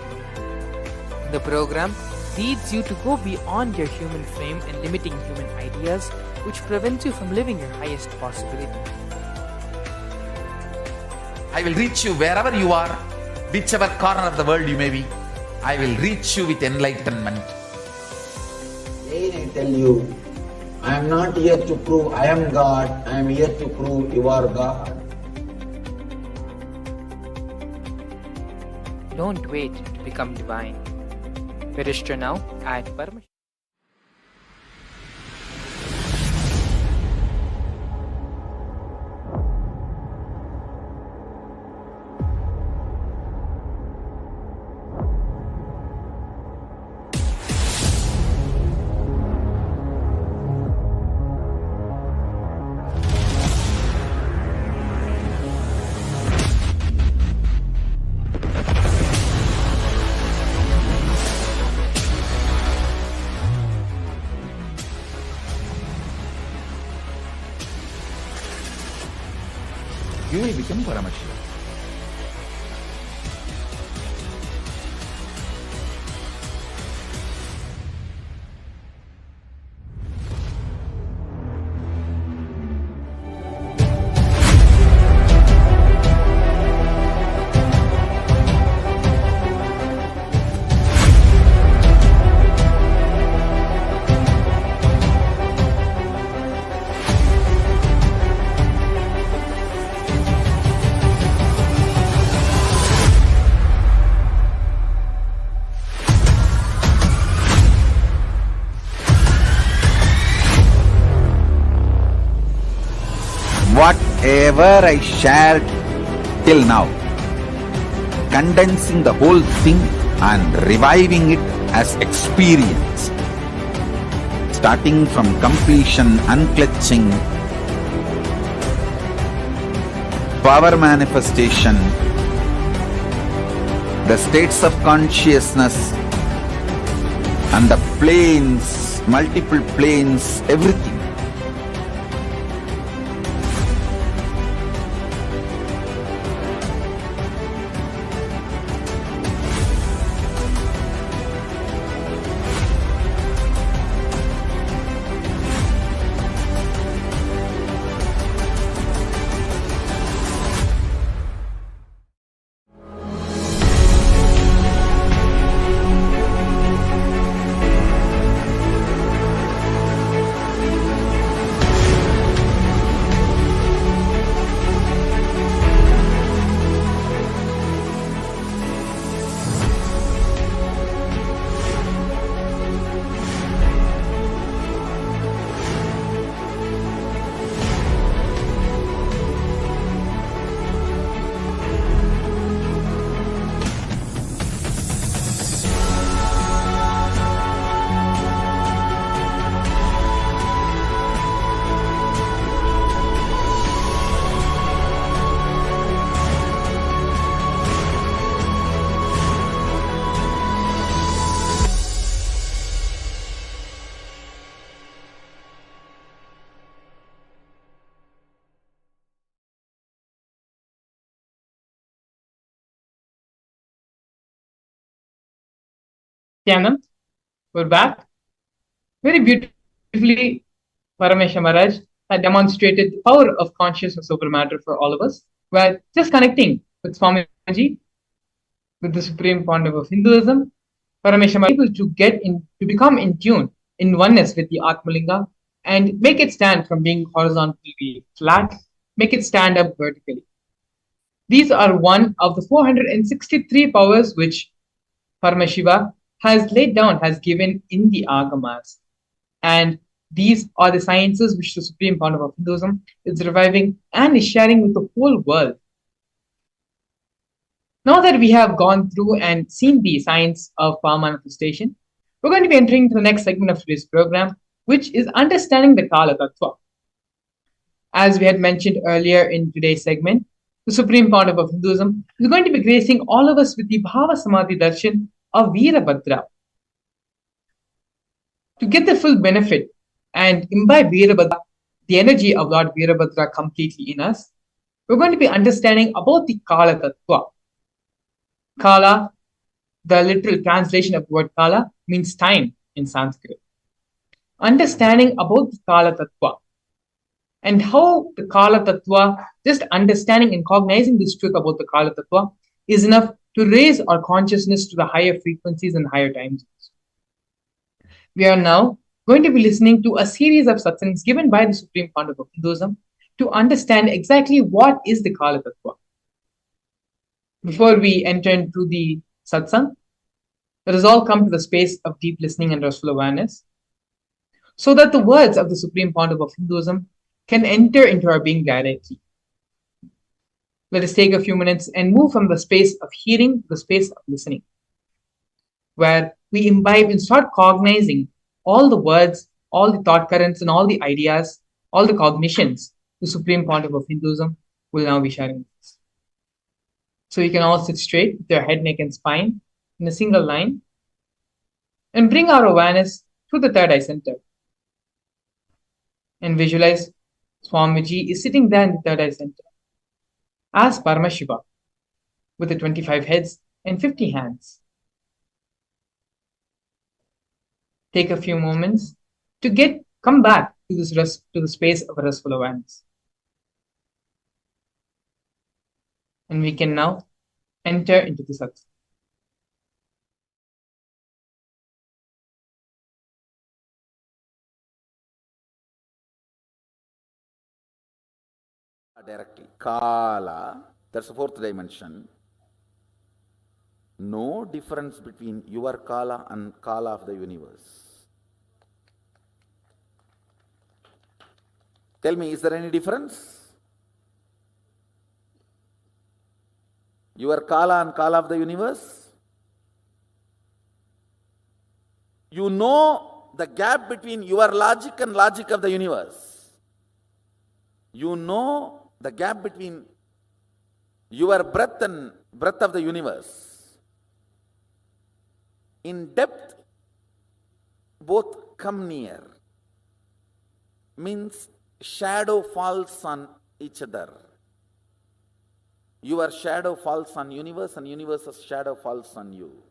The program leads you to go beyond your human frame and limiting human ideas, which prevents you from living your highest possibility. I will reach you wherever you are, whichever corner of the world you may be. I will reach you with enlightenment. Again I tell you, I am not here to prove I am God, I am here to prove you are God. Don't wait to become divine. Register now at Paramashivam. You will become Paramashiva. whatever I shared till now, condensing the whole thing and reviving it as experience, starting from completion, unclutching, power manifestation, the states of consciousness, and the planes, multiple planes, everything. Nithyananda, we're back. Very beautifully, Paramashivam Maharaj had demonstrated the power of consciousness over matter for all of us. We're just connecting with Swamiji, with the supreme founder of Hinduism. Paramashivam Maharaj able to get in, to become in tune, in oneness with the Atmalinga, and make it stand from being horizontally flat, make it stand up vertically. These are one of the 463 powers which Paramashiva has laid down, has given in the Agamas. And these are the sciences which the Supreme Founder of Hinduism is reviving and is sharing with the whole world. Now that we have gone through and seen the science of power manifestation, we're going to be entering the next segment of today's program, which is understanding the Kala Tattva. As we had mentioned earlier in today's segment, the Supreme Founder of Hinduism is going to be gracing all of us with the Bhava Samadhi Darshan of Virabhadra. To get the full benefit and imbibe Virabhadra, the energy of Lord Virabhadra completely in us, we're going to be understanding about the Kala Tattva. Kala, the literal translation of the word Kala, means time in Sanskrit. Understanding about the Kala Tattva and how the Kala Tattva, just understanding and cognizing this truth about the Kala Tattva is enough to raise our consciousness to the higher frequencies and higher time zones. We are now going to be listening to a series of satsangs given by the Supreme Founder of Hinduism to understand exactly what is the Kala Tattva. Before we enter into the satsang, let us all come to the space of deep listening and restful awareness so that the words of the Supreme Founder of Hinduism can enter into our being directly. Let us take a few minutes and move from the space of hearing to the space of listening, where we imbibe and start cognizing all the words, all the thought currents, and all the ideas, all the cognitions the Supreme Founder of Hinduism will now be sharing with us. So you can all sit straight with your head, neck, and spine in a single line and bring our awareness to the third eye center. And visualize Swamiji is sitting there in the third eye center as Paramashiva with the 25 heads and 50 hands. Take a few moments to come back to the space of restful awareness. And we can now enter into the satsang. Directly. Kala, that's the fourth dimension. No difference between your Kala and Kala of the universe. Tell me, is there any difference? Your Kala and Kala of the universe. You know the gap between your logic and logic of the universe. You know the gap between your breath and breath of the universe. In depth, both come near. Means shadow falls on each other. Your shadow falls on universe and universe's shadow falls on you.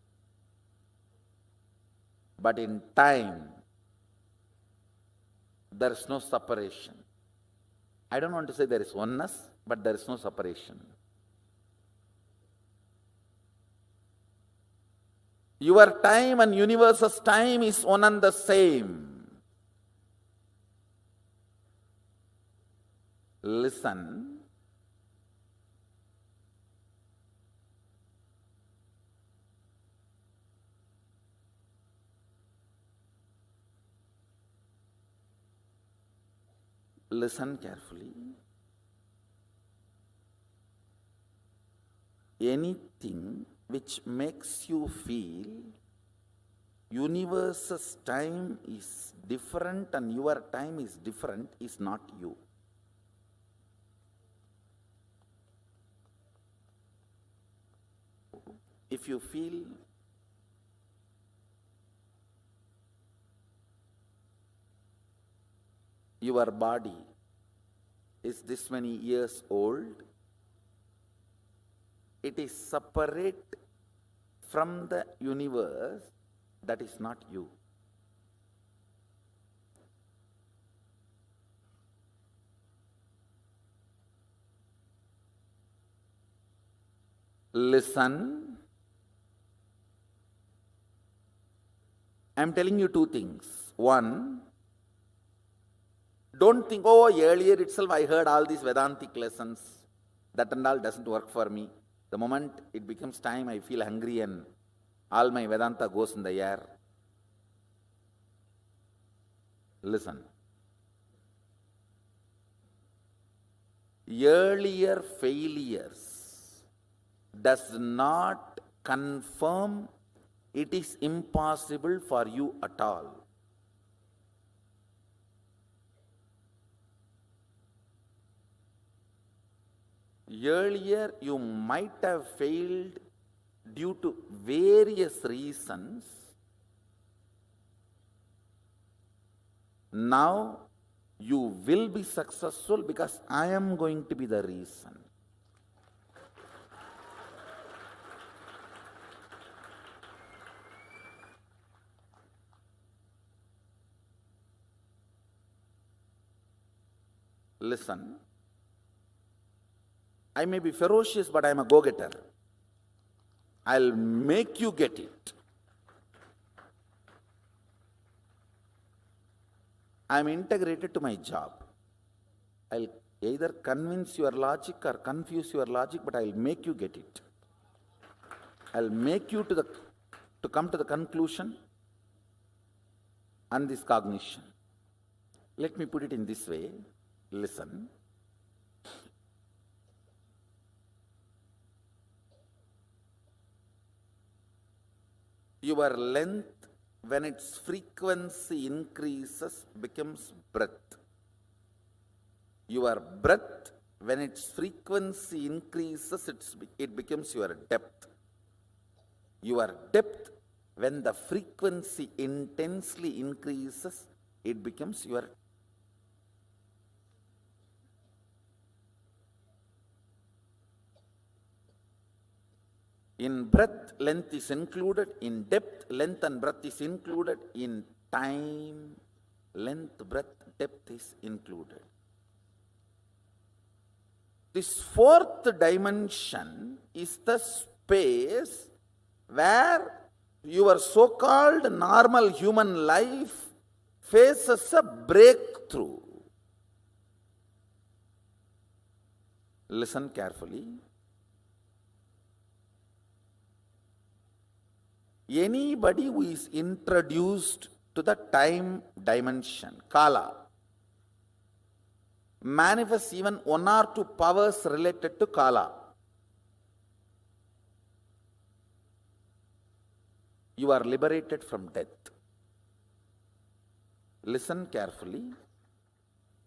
But in time, there is no separation. I don't want to say there is oneness, but there is no separation. Your time and universe's time is one and the same. Listen. Listen carefully. Anything which makes you feel universe's time is different and your time is different is not you. If you feel your body is this many years old, it is separate from the universe, that is not you. Listen. I am telling you two things. One, don't think, oh, earlier itself I heard all these Vedantic lessons. That and all doesn't work for me. The moment it becomes time, I feel hungry and all my Vedanta goes in the air. Listen. Earlier failures does not confirm it is impossible for you at all. Earlier you might have failed due to various reasons. Now you will be successful because I am going to be the reason. Listen, I may be ferocious, but I am a go-getter. I'll make you get it. I am integrated to my job. I'll either convince your logic or confuse your logic, but I'll make you get it. I'll make you to come to the conclusion and this cognition. Let me put it in this way. Listen. Your length, when its frequency increases, becomes breadth. Your breadth, when its frequency increases, it becomes your depth. Your depth, when the frequency intensely increases, it becomes your in breadth, length is included. In depth, length and breadth is included. In time, length, breadth, depth is included. This fourth dimension is the space where your so-called normal human life faces a breakthrough. Listen carefully. Anybody who is introduced to the time dimension, Kala, manifests even one or two powers related to Kala. you are liberated from death. Listen carefully.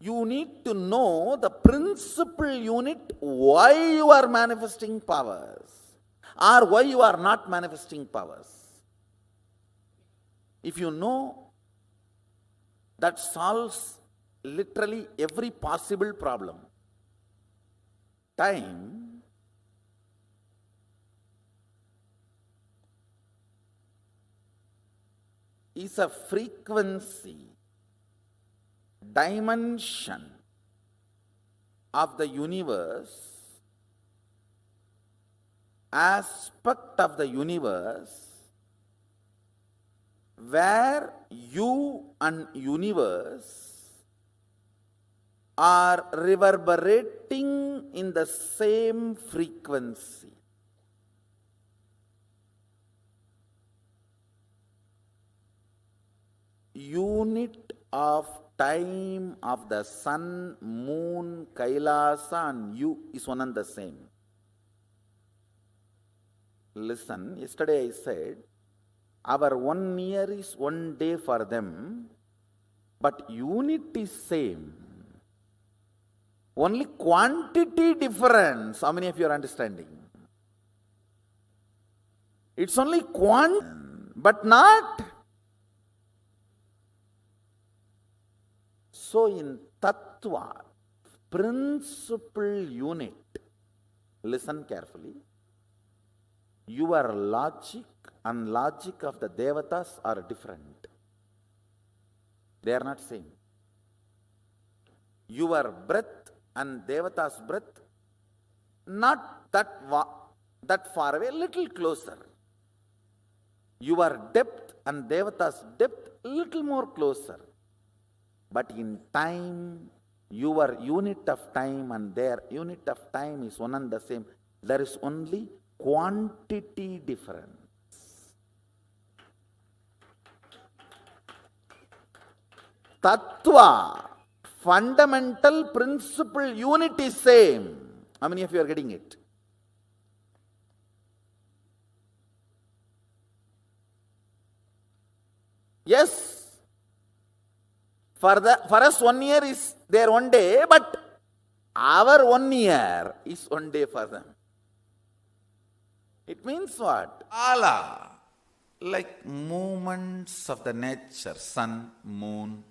You need to know the principal unit why you are manifesting powers or why you are not manifesting powers. If you know, that solves literally every possible problem. Time is a frequency, dimension of the universe, aspect of the universe, where you and universe are reverberating in the same frequency. Unit of time of the sun, moon, Kailasa and you is one and the same. Listen, yesterday I said, our 1 year is 1 day for them, but unit is same. Only quantity difference. How many of you are understanding? It's only quantity, but not. So in Tattva, principal unit, listen carefully, your logic and logic of the Devatas are different. They are not same. Your breath and Devata's breath, not that far away, little closer. Your depth and Devata's depth, little more closer. But in time, your unit of time and their unit of time is one and the same. There is only quantity difference. Tattva, fundamental principle unit is same. How many of you are getting it? Yes. For us 1 year is their 1 day, but our 1 year is 1 day for them. It means what? Kala, like movements of the nature, sun, moon,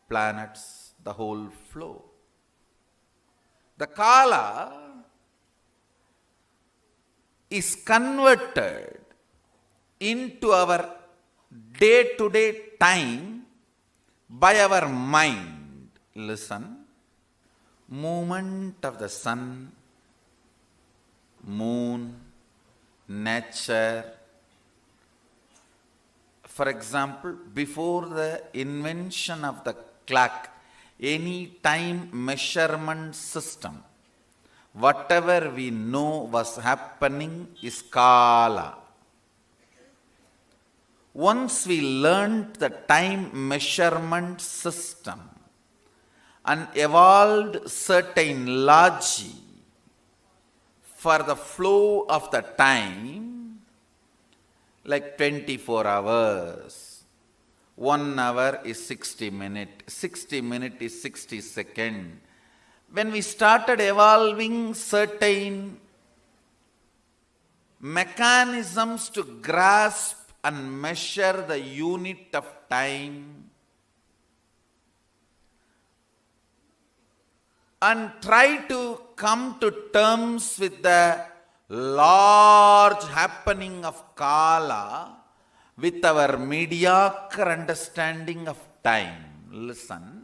planets, the whole flow. The Kala is converted into our day-to-day time by our mind. Listen, movement of the sun, moon, nature. For example, before the invention of the clock, any time measurement system, whatever we know was happening is Kala. Once we learned the time measurement system and evolved certain logic for the flow of the time, like 24 hours, 1 hour is 60 minutes, 60 minutes is 60 seconds. When we started evolving certain mechanisms to grasp and measure the unit of time and try to come to terms with the large happening of Kala with our mediocre understanding of time. Listen.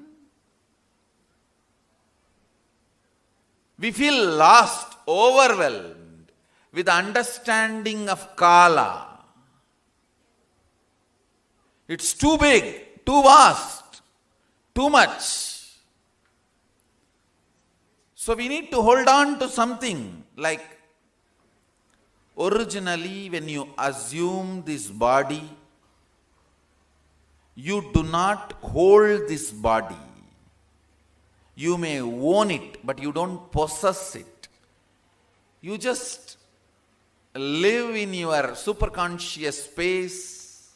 We feel lost, overwhelmed with the understanding of Kala. It's too big, too vast, too much. So we need to hold on to something like originally when you assume this body, you do not hold this body. You may own it, but you don't possess it. You just live in your superconscious space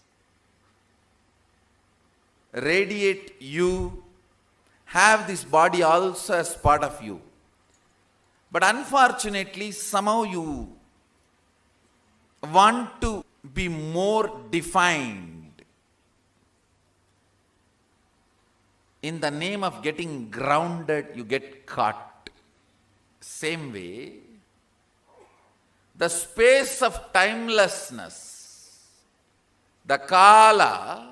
radiate you, have this body also as part of you. But unfortunately, somehow you want to be more defined. In the name of getting grounded, you get caught. Same way, the space of timelessness, the Kala,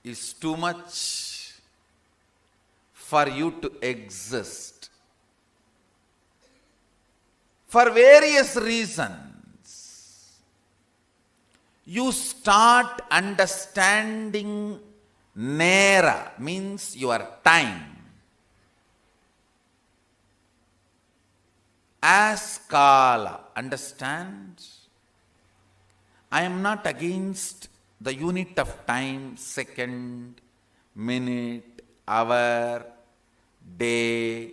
is too much for you to exist. For various reasons, you start understanding Nera, means your time, as Kala. Understand? I am not against the unit of time, second, minute, hour, day,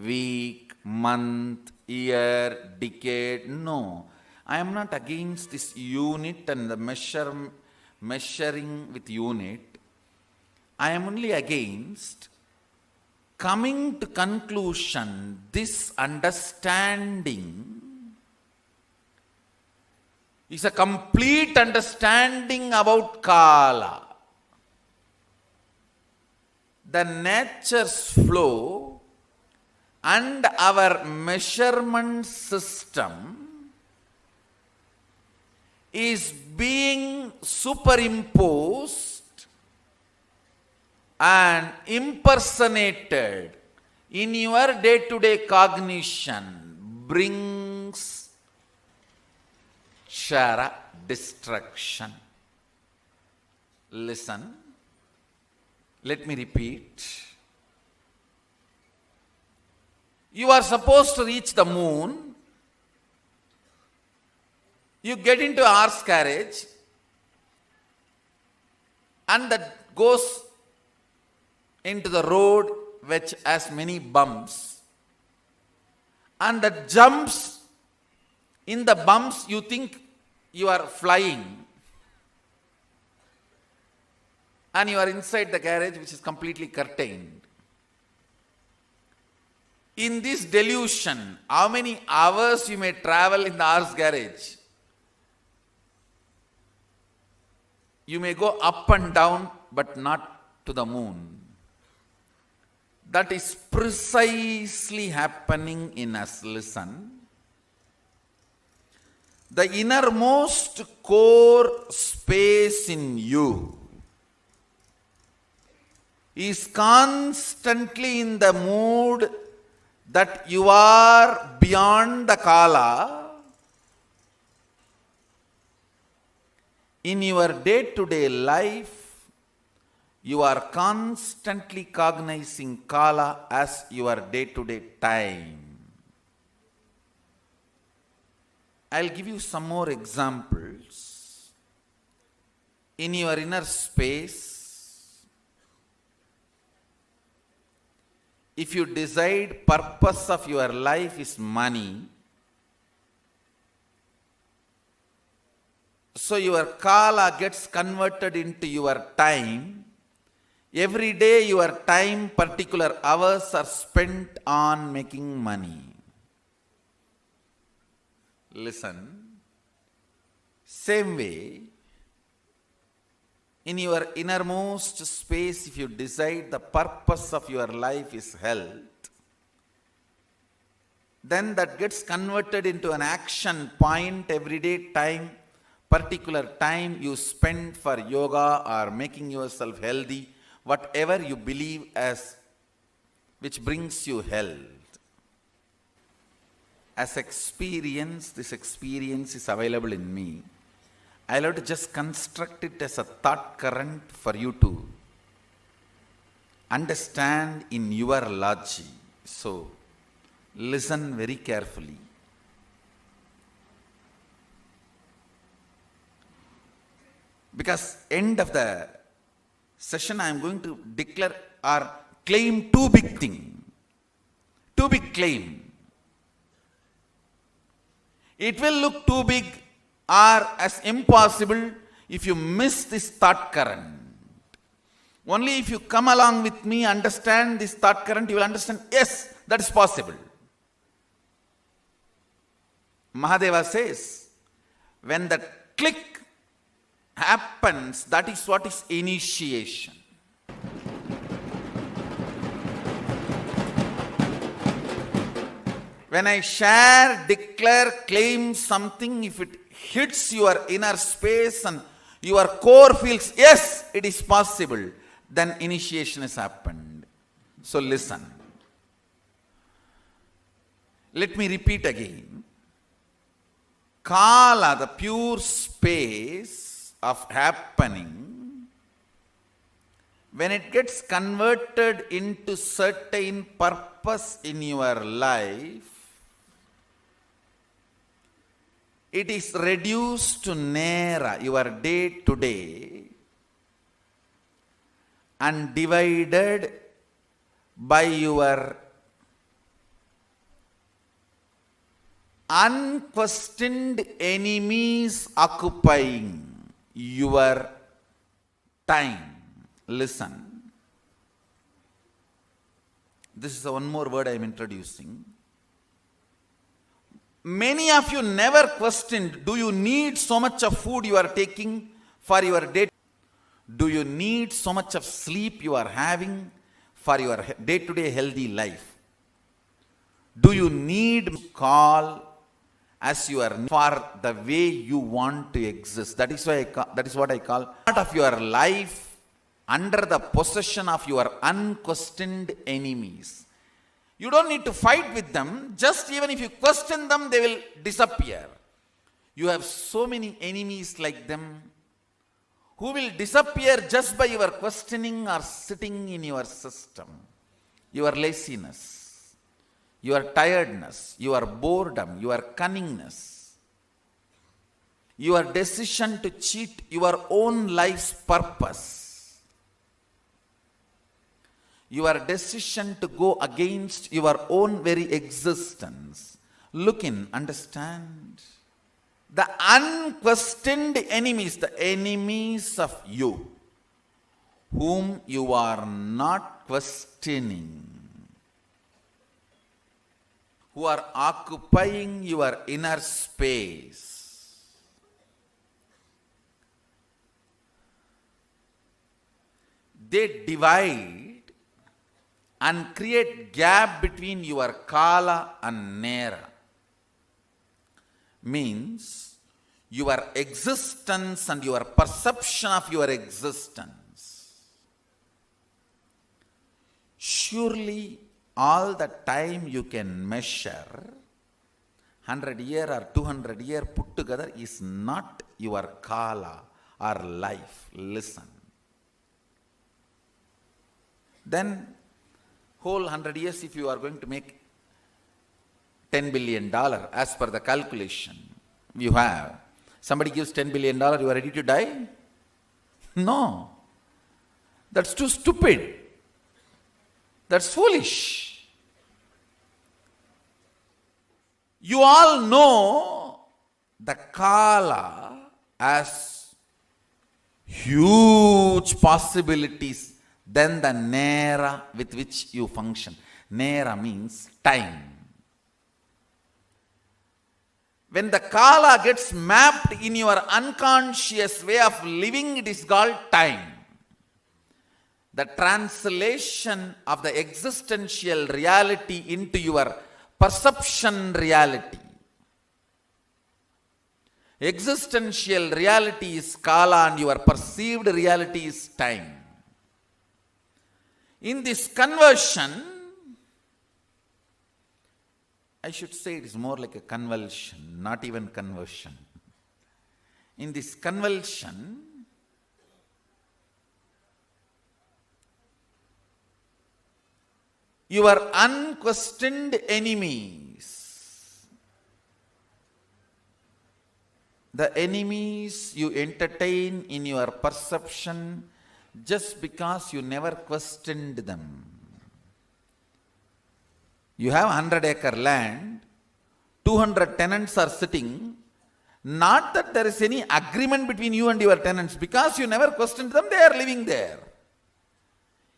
week, month, year, decade. No, I am not against this unit and the measuring with unit. I am only against coming to conclusion, this understanding is a complete understanding about Kala. The nature's flow and our measurement system is being superimposed and impersonated in your day-to-day cognition, brings Shara destruction. Listen, let me repeat. You are supposed to reach the moon. You get into a horse carriage and that goes into the road which has many bumps, and that jumps in the bumps. You think you are flying and you are inside the carriage which is completely curtained. In this delusion, how many hours you may travel in the horse carriage? You may go up and down, but not to the moon. That is precisely happening in us. Listen. The innermost core space in you is constantly in the mood that you are beyond the Kala. In your day-to-day life, you are constantly cognizing Kala as your day-to-day time. I'll give you some more examples. In your inner space, if you decide purpose of your life is money, so your Kala gets converted into your time. Every day your time, particular hours are spent on making money. Listen. Same way, in your innermost space, if you decide the purpose of your life is health, then that gets converted into an action point. Everyday time, particular time you spend for yoga or making yourself healthy, whatever you believe as which brings you health. As experience, this experience is available in me. I'll have to just construct it as a thought current for you to understand in your logic. So, listen very carefully. Because end of the session I am going to declare or claim two big things. Two big claim. It will look too big or as impossible if you miss this thought current. Only if you come along with me, understand this thought current, you will understand, yes, that is possible. Mahadeva says, when the click happens, that is what is initiation. When I share, declare, claim something, if it hits your inner space and your core feels, yes, it is possible, then initiation has happened. So listen. Let me repeat again. Kala, the pure space of happening, when it gets converted into certain purpose in your life, it is reduced to Nera, your day to day, and divided by your unquestioned enemies occupying your time. Listen. This is one more word I am introducing. Many of you never questioned, do you need so much of food you are taking for your day? Do you need so much of sleep you are having for your day-to-day healthy life? Do you need call as you are for the way you want to exist? That is what I call part of your life under the possession of your unquestioned enemies. You don't need to fight with them. Just even if you question them, they will disappear. You have so many enemies like them who will disappear just by your questioning or sitting in your system. Your laziness, your tiredness, your boredom, your cunningness, your decision to cheat your own life's purpose, your decision to go against your own very existence. Look in, understand. The unquestioned enemies, the enemies of you, whom you are not questioning, who are occupying your inner space. They divide and create gap between your Kala and Nera. Means your existence and your perception of your existence. Surely all the time you can measure, 100 year or 200 year put together is not your Kala or life. Listen. Then whole 100 years, if you are going to make $10 billion as per the calculation you have, somebody gives $10 billion, you are ready to die? No. That's too stupid. That's foolish. You all know the Kala as huge possibilities than the Nera with which you function. Nera means time. When the Kala gets mapped in your unconscious way of living, it is called time. The translation of the existential reality into your perception reality. Existential reality is Kala and your perceived reality is time. In this conversion, I should say it is more like a convulsion, not even conversion. In this convulsion, your unquestioned enemies, the enemies you entertain in your perception just because you never questioned them. You have 100-acre land, 200 tenants are sitting, Not that there is any agreement between you and your tenants. Because you never questioned them, they are living there.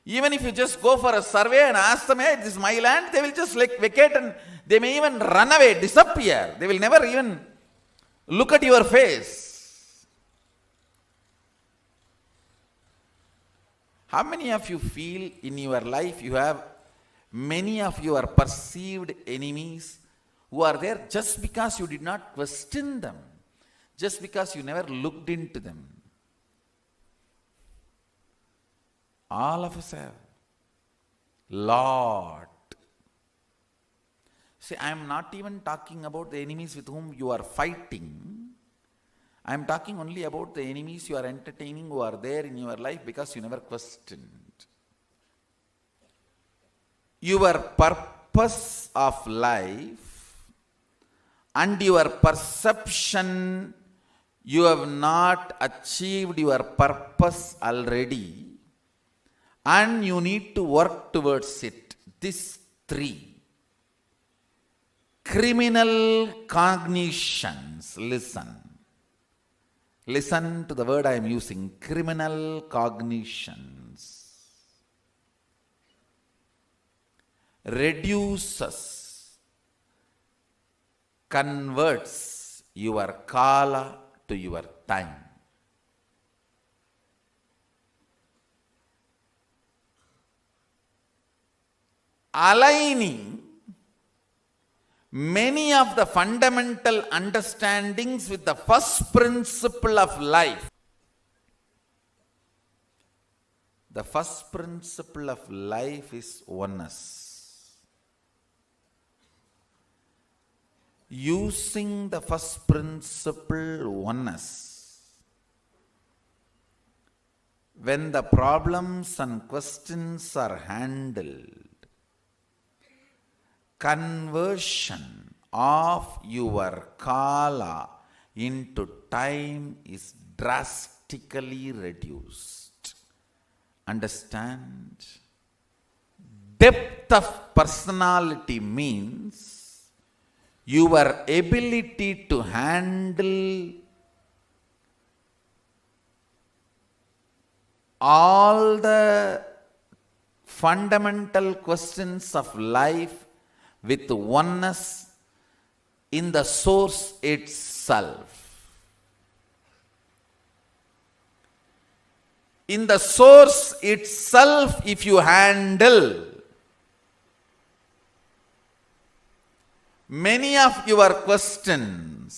Even if you just go for a survey and ask them, hey, this is my land, they will just like vacate and they may even run away, disappear. They will never even look at your face. How many of you feel in your life you have many of your perceived enemies who are there just because you did not question them, just because you never looked into them? All of us have. Lot. See, I am not even talking about the enemies with whom you are fighting. I am talking only about the enemies you are entertaining who are there in your life because you never questioned. Your purpose of life and your perception, you have not achieved your purpose already and you need to work towards it. These three. Criminal cognitions. Listen. Listen to the word I am using. Criminal cognitions. Reduces, converts your kala to your time. Aligning many of the fundamental understandings with the first principle of life. The first principle of life is oneness. Using the first principle, oneness, when the problems and questions are handled, conversion of your kala into time is drastically reduced. Understand? Depth of personality means your ability to handle all the fundamental questions of life with oneness in the source itself. In the source itself, if you handle many of your questions,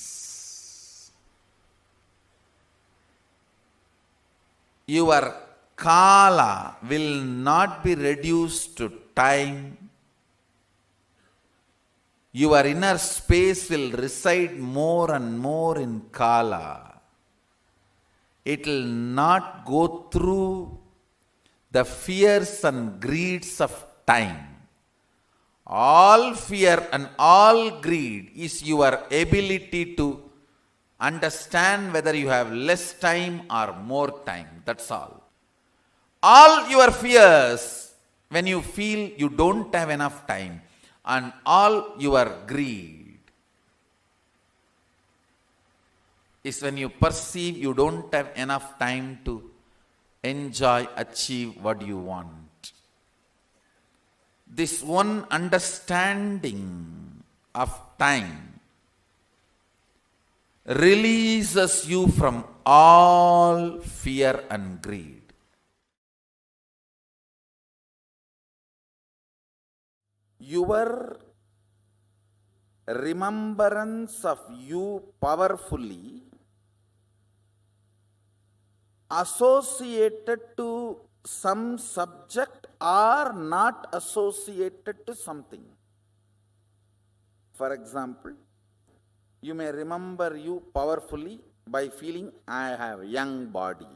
your kala will not be reduced to time. Your inner space will reside more and more in kala. It will not go through the fears and greeds of time. All fear and all greed is your ability to understand whether you have less time or more time. That's all. All your fears, when you feel you don't have enough time, and all your greed is when you perceive you don't have enough time to enjoy, achieve what you want. This one understanding of time releases you from all fear and greed. Your remembrance of you powerfully associated to some subject or not associated to something. For example, you may remember you powerfully by feeling I have a young body.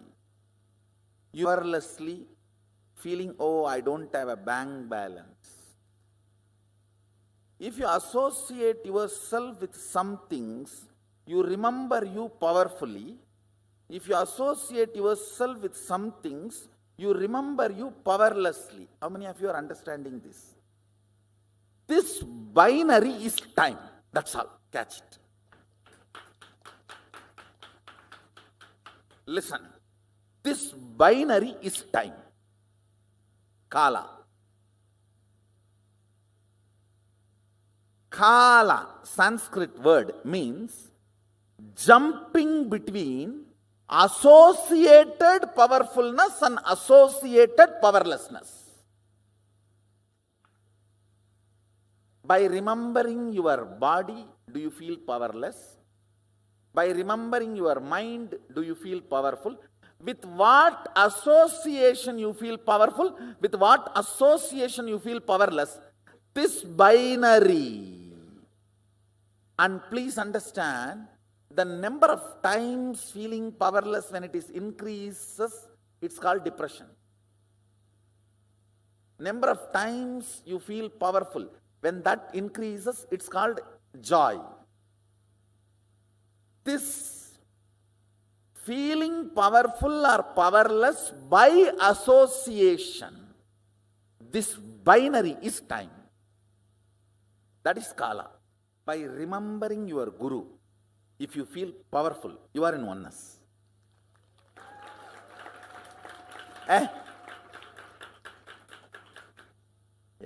You carelessly feeling, oh, I don't have a bank balance. If you associate yourself with some things, you remember you powerfully. If you associate yourself with some things, you remember you powerlessly. How many of you are understanding this? This binary is time. That's all. Catch it. Listen, this binary is time. Kala. Kala, Sanskrit word, means jumping between associated powerfulness and associated powerlessness. By remembering your body, do you feel powerless? By remembering your mind, do you feel powerful? With what association you feel powerful? With what association you feel powerless? This binary. And please understand, the number of times feeling powerless when it is increases, it's called depression. Number of times you feel powerful, when that increases, it's called joy. This feeling powerful or powerless by association, this binary is time. That is Kala. By remembering your Guru, if you feel powerful, you are in oneness.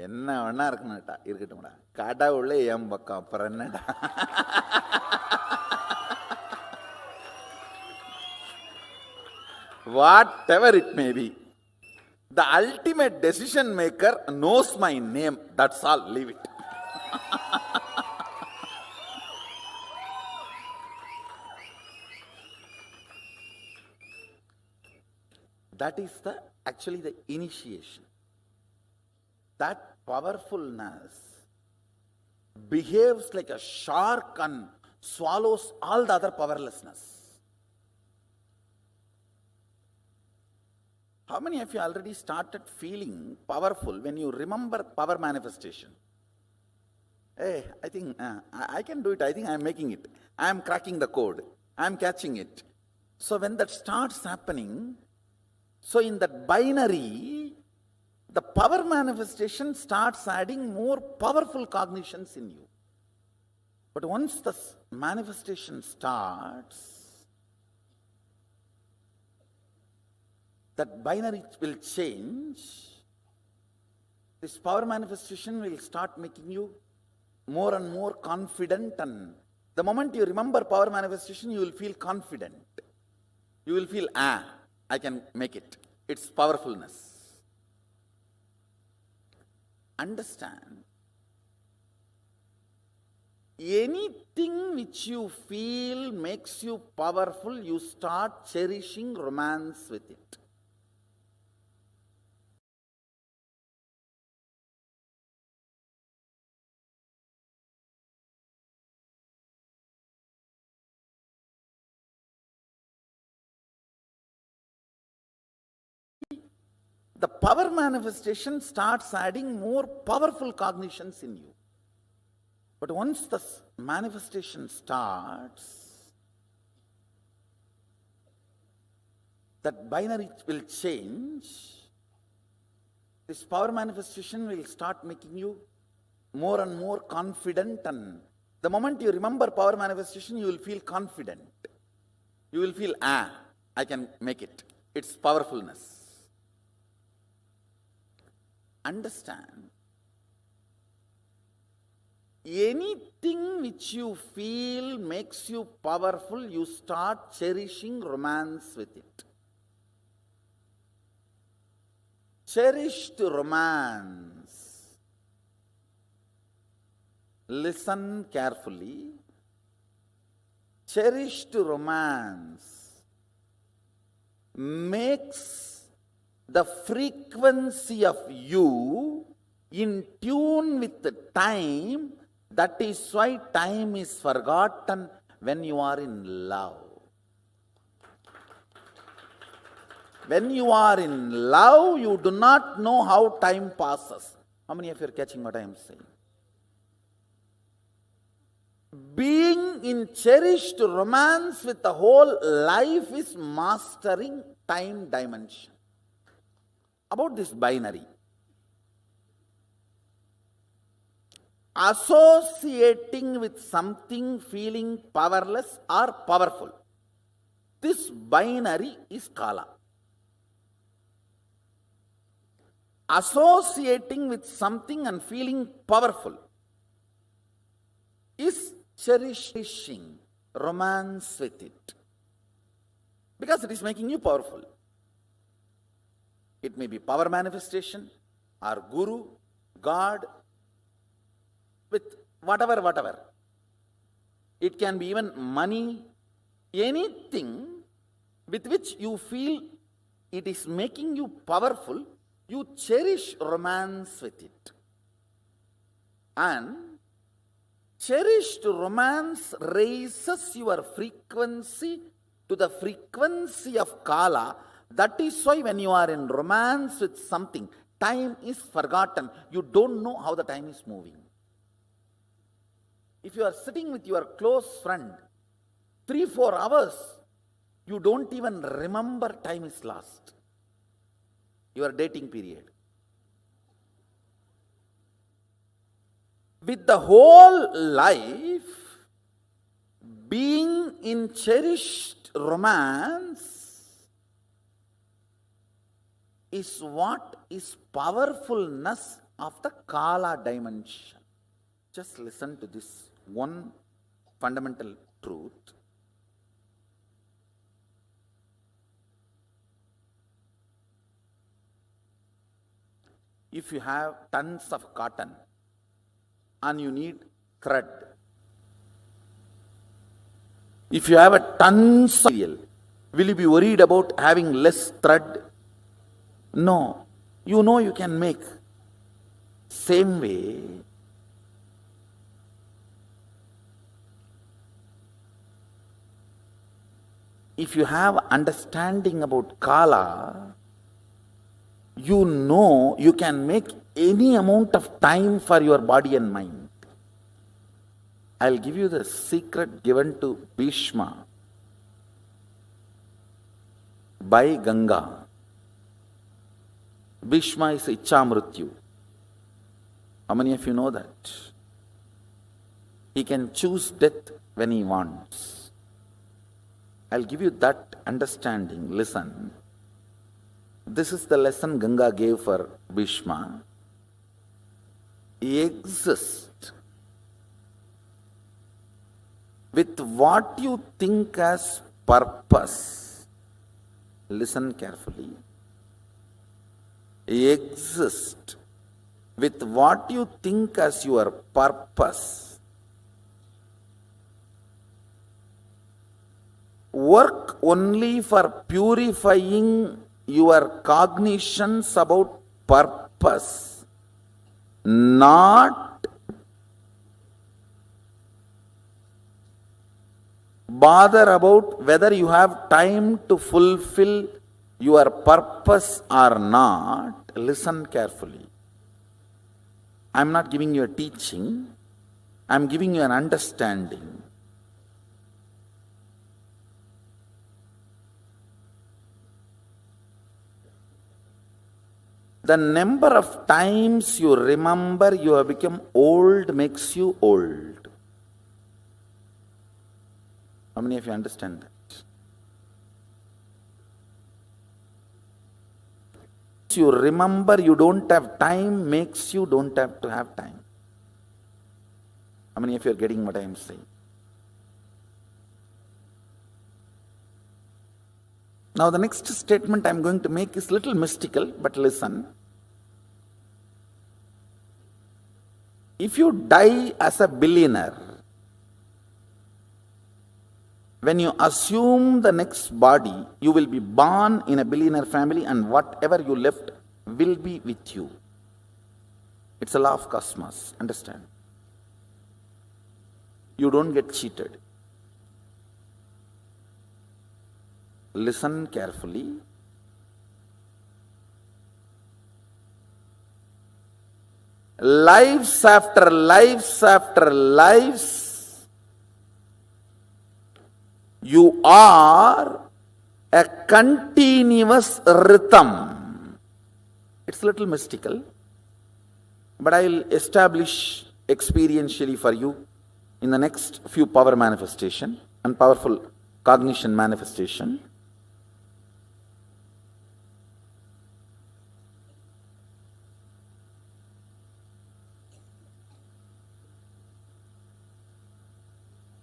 என்ன வேணா இருக்கணும்டா, இருக்கட்டும்டா, கடவுளே என் பக்கம், அப்புறம் என்னடா. Whatever it may be, the ultimate decision maker knows my name. That's all. Leave it. That is actually the initiation. That powerfulness behaves like a shark and swallows all the other powerlessness. How many of you already started feeling powerful when you remember power manifestation? Hey, I think I can do it. I think I am making it. I am cracking the code. I am catching it. So when that starts happening, so in that binary, the power manifestation starts adding more powerful cognitions in you. But once the manifestation starts, that binary will change. This power manifestation will start making you more and more confident, and the moment you remember power manifestation, you will feel confident. You will feel, I can make it. It's powerfulness. Understand, anything which you feel makes you powerful, you start cherishing romance with it. The power manifestation starts adding more powerful cognitions in you. But once the manifestation starts, that binary will change. This power manifestation will start making you more and more confident, and the moment you remember power manifestation, you will feel confident. You will feel, I can make it. It's powerfulness. Understand, anything which you feel makes you powerful, you start cherishing romance with it. Cherished romance. Listen carefully. Cherished romance makes the frequency of you in tune with the time. That is why time is forgotten when you are in love. When you are in love, you do not know how time passes. How many of you are catching what I am saying? Being in cherished romance with the whole life is mastering time dimension. About this binary, associating with something feeling powerless or powerful, This binary is Kala. Associating with something and feeling powerful is cherishing romance with it, because it is making you powerful. It may be power manifestation or guru, God, with whatever. It can be even money, anything with which you feel it is making you powerful, you cherish romance with it. And cherished romance raises your frequency to the frequency of Kala. That is why when you are in romance with something, time is forgotten. You don't know how the time is moving. If you are sitting with your close friend 3-4 hours, you don't even remember time is lost. Your dating period. With the whole life being in cherished romance is what is powerfulness of the Kala dimension. Just listen to this one fundamental truth. If you have tons of cotton and you need thread, if you have a tons of material, will you be worried about having less thread? No. You know you can make. Same way, if you have understanding about Kala, you know you can make any amount of time for your body and mind. I'll give you the secret given to Bhishma by Ganga. Bhishma is Ichcha Mrityu. How many of you know that? He can choose death when he wants. I'll give you that understanding. Listen. This is the lesson Ganga gave for Bhishma. Exist with what you think as purpose. Listen carefully. Exist with what you think as your purpose. Work only for purifying your cognitions about purpose, not bother about whether you have time to fulfill your purpose or not. Listen carefully. I am not giving you a teaching, I am giving you an understanding. The number of times you remember you have become old makes you old. How many of you understand that? You remember you don't have time makes you don't have to have time. How many of you are getting what I am saying? Now the next statement I am going to make is little mystical, but listen. If you die as a billionaire, when you assume the next body, you will be born in a billionaire family and whatever you left will be with you. It's a law of cosmos, understand? You don't get cheated. Listen carefully. Lives after lives after lives, you are a continuous rhythm. It's a little mystical, but I will establish experientially for you in the next few power manifestation and powerful cognition manifestation.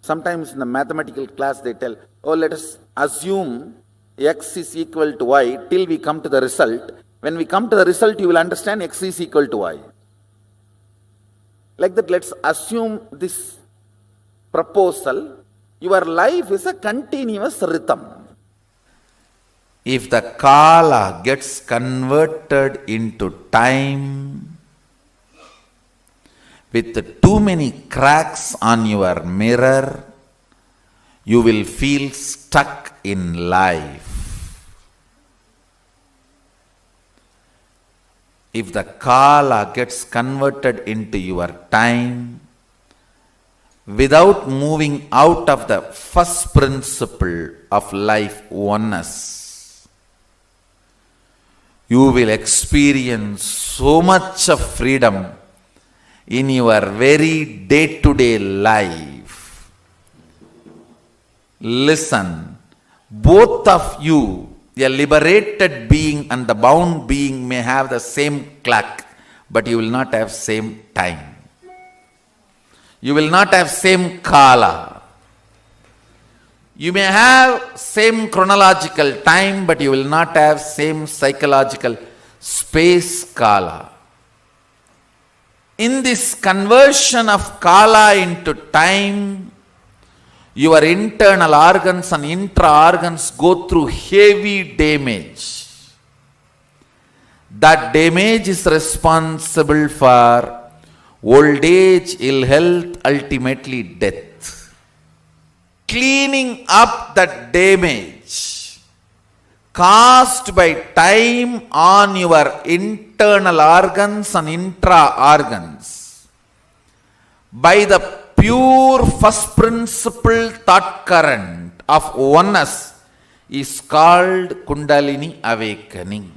Sometimes in the mathematical class they tell, oh, let us assume x is equal to y till we come to the result. When we come to the result, you will understand x is equal to y. Like that, let's assume this proposal. Your life is a continuous rhythm. If the kala gets converted into time with too many cracks on your mirror, you will feel stuck in life. If the kala gets converted into your time, without moving out of the first principle of life, oneness, you will experience so much of freedom in your very day-to-day life. Listen, both of you, a liberated being and the bound being, may have the same clock, but you will not have same time. You will not have same kala. You may have same chronological time, but you will not have same psychological space kala. In this conversion of kala into time, your internal organs and intra-organs go through heavy damage. That damage is responsible for old age, ill health, ultimately death. Cleaning up that damage caused by time on your internal organs and intra-organs by the pure first principle thought current of oneness is called Kundalini awakening.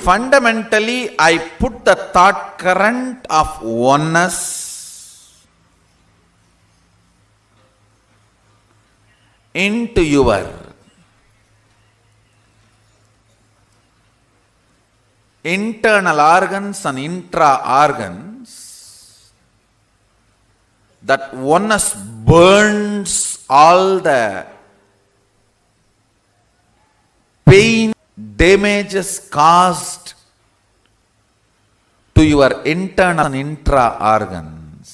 Fundamentally, I put the thought current of oneness into your internal organs and intra-organs. That oneness burns all the pain, damages caused to your internal and intra-organs.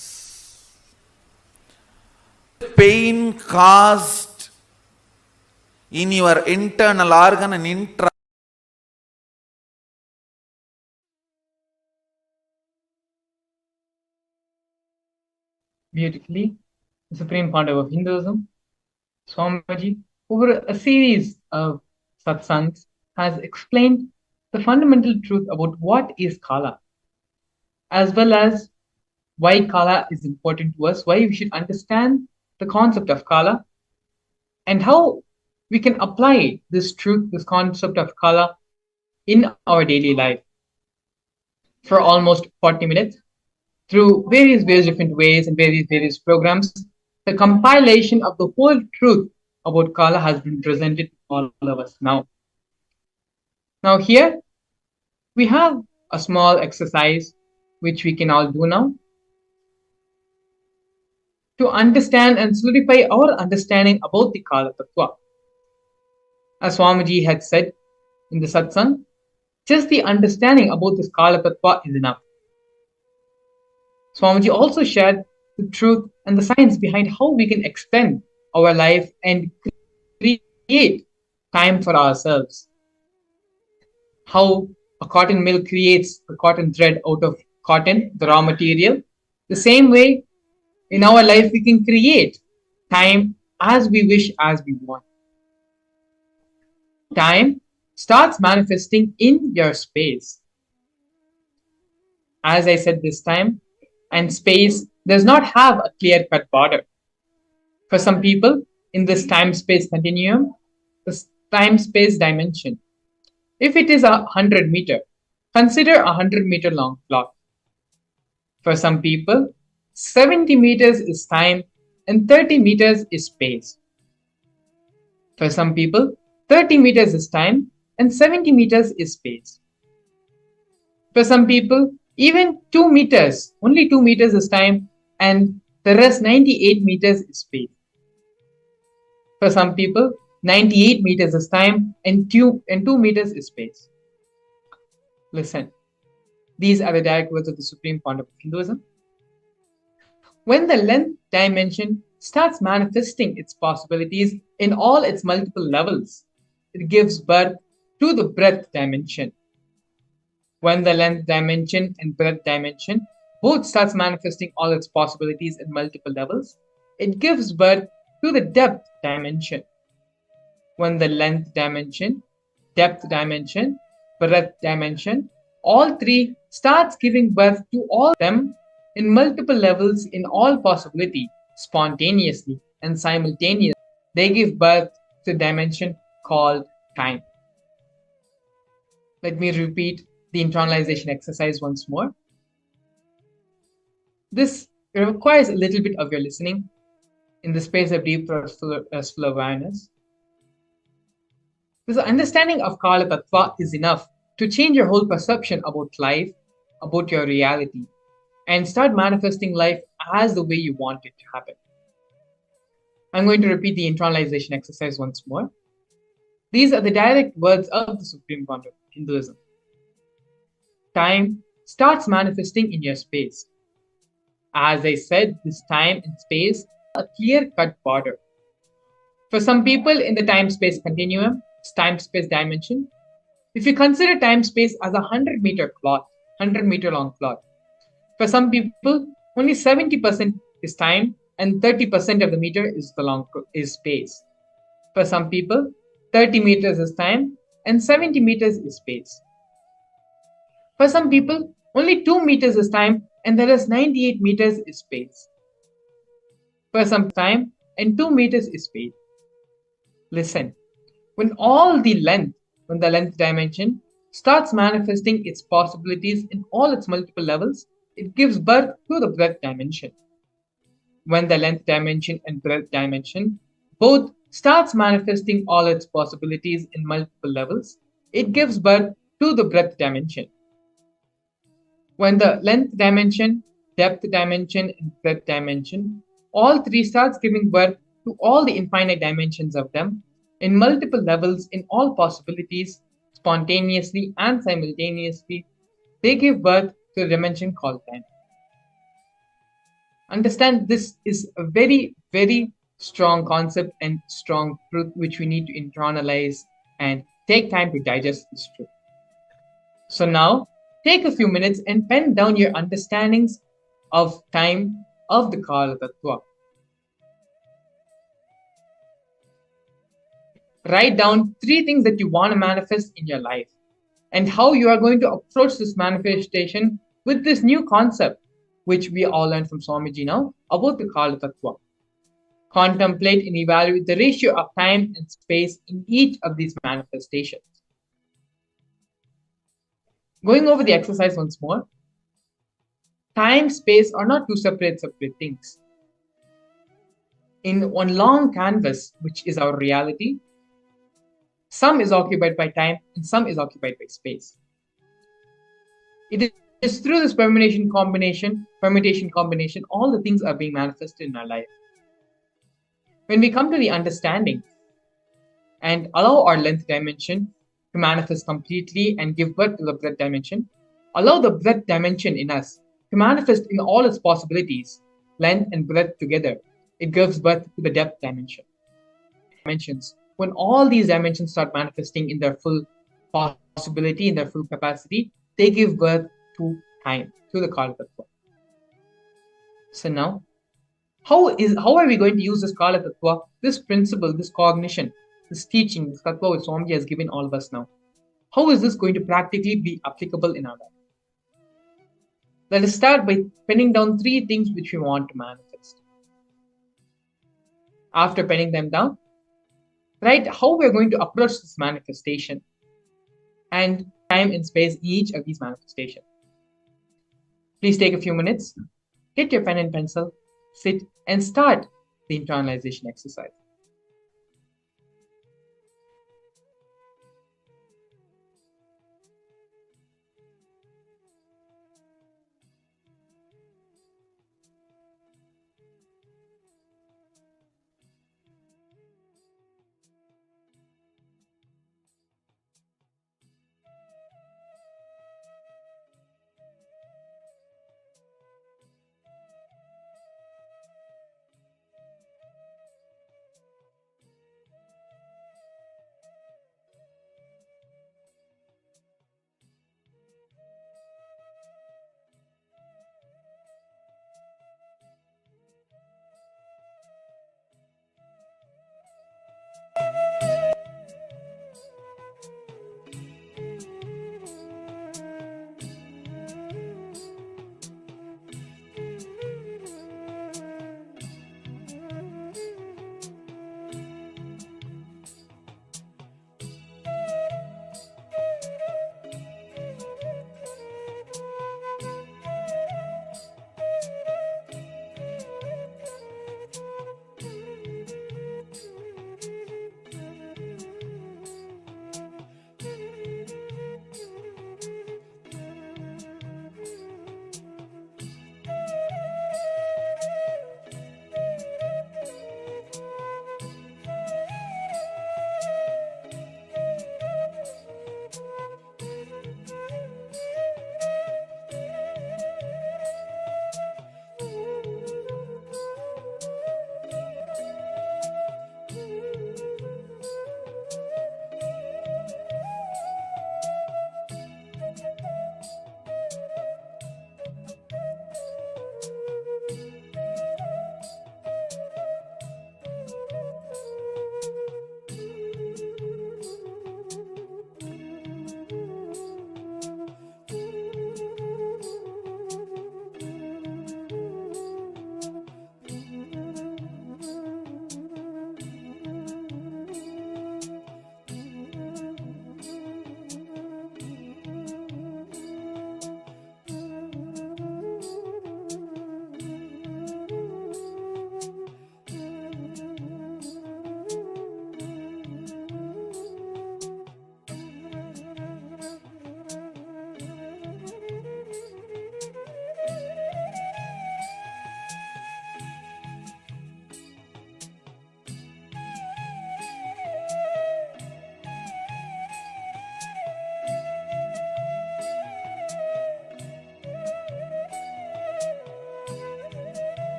Pain caused in your internal organ and intra beautifully, the Supreme Founder of Hinduism, Swamiji, over a series of satsangs, has explained the fundamental truth about what is Kala, as well as why Kala is important to us, why we should understand the concept of Kala, and how we can apply this truth, this concept of Kala, in our daily life. For almost 40 minutes, through various different ways and various programs, the compilation of the whole truth about Kala has been presented to all of us now. Now here, we have a small exercise which we can all do now to understand and solidify our understanding about the Kala Tattva. As Swamiji had said in the satsang, just the understanding about this Kala Tattva is enough. Swamiji also shared the truth and the science behind how we can extend our life and create time for ourselves. How a cotton mill creates a cotton thread out of cotton, the raw material. The same way, in our life, we can create time as we wish, as we want. Time starts manifesting in your space. As I said this time, and space does not have a clear-cut border. For some people, in this time-space continuum, this time-space dimension, if it is 100 meter, consider 100 meter long clock. For some people, 70 meters is time and 30 meters is space. For some people, 30 meters is time and 70 meters is space. For some people, even 2 meters, only 2 meters is time and the rest 98 meters is space. For some people, 98 meters is time and 2 meters is space. Listen, these are the direct words of the Supreme Founder of Hinduism. When the length dimension starts manifesting its possibilities in all its multiple levels, it gives birth to the breadth dimension. When the length dimension and breadth dimension both starts manifesting all its possibilities in multiple levels, it gives birth to the depth dimension. When the length dimension, depth dimension, breadth dimension, all three starts giving birth to all of them in multiple levels in all possibility, spontaneously and simultaneously, they give birth to a dimension called time. Let me repeat the internalization exercise once more. This requires a little bit of your listening in the space of deep restful awareness. This understanding of Kala Tattva is enough to change your whole perception about life, about your reality, and start manifesting life as the way you want it to happen. I'm going to repeat the internalization exercise once more. These are the direct words of the Supreme Founder of Hinduism. Time starts manifesting in your space. As I said, this time and space are a clear-cut border. For some people in the time-space continuum, time-space dimension, if you consider time-space as a 100-meter cloth, 100-meter long cloth, for some people, only 70% is time and 30% of the meter is space. For some people, 30 meters is time and 70 meters is space. For some people, only 2 meters is time and there is 98 meters is space. For some time and 2 meters is space. Listen, when the length dimension starts manifesting its possibilities in all its multiple levels, it gives birth to the breadth dimension. When the length dimension and breadth dimension both starts manifesting all its possibilities in multiple levels, it gives birth to the breadth dimension. When the length dimension, depth dimension, and breadth dimension, all three starts giving birth to all the infinite dimensions of them in multiple levels in all possibilities, spontaneously and simultaneously, they give birth to a dimension called time. Understand, this is a very, very strong concept and strong truth which we need to internalize and take time to digest this truth. So now, take a few minutes and pen down your understandings of time of the Kala Tattva. Write down 3 things that you want to manifest in your life and how you are going to approach this manifestation with this new concept, which we all learned from Swamiji now, about the Kala Tattva. Contemplate and evaluate the ratio of time and space in each of these manifestations. Going over the exercise once more, time, space are not two separate things. In one long canvas, which is our reality, some is occupied by time and some is occupied by space. It is through this permutation combination, all the things are being manifested in our life. When we come to the understanding and allow our length dimension to manifest completely and give birth to the breadth dimension, allow the breadth dimension in us to manifest in all its possibilities, length and breadth together, it gives birth to the depth dimension. When all these dimensions start manifesting in their full possibility, in their full capacity, they give birth to time, to the Kala Tattva. So now, how are we going to use this Kala Tattva, this principle, this cognition, this teaching, this Tattva which Swamiji has given all of us now? How is this going to practically be applicable in our life? Let us start by penning down 3 things which we want to manifest. After penning them down, write how we are going to approach this manifestation and time and space in each of these manifestations. Please take a few minutes, get your pen and pencil, sit and start the internalization exercise.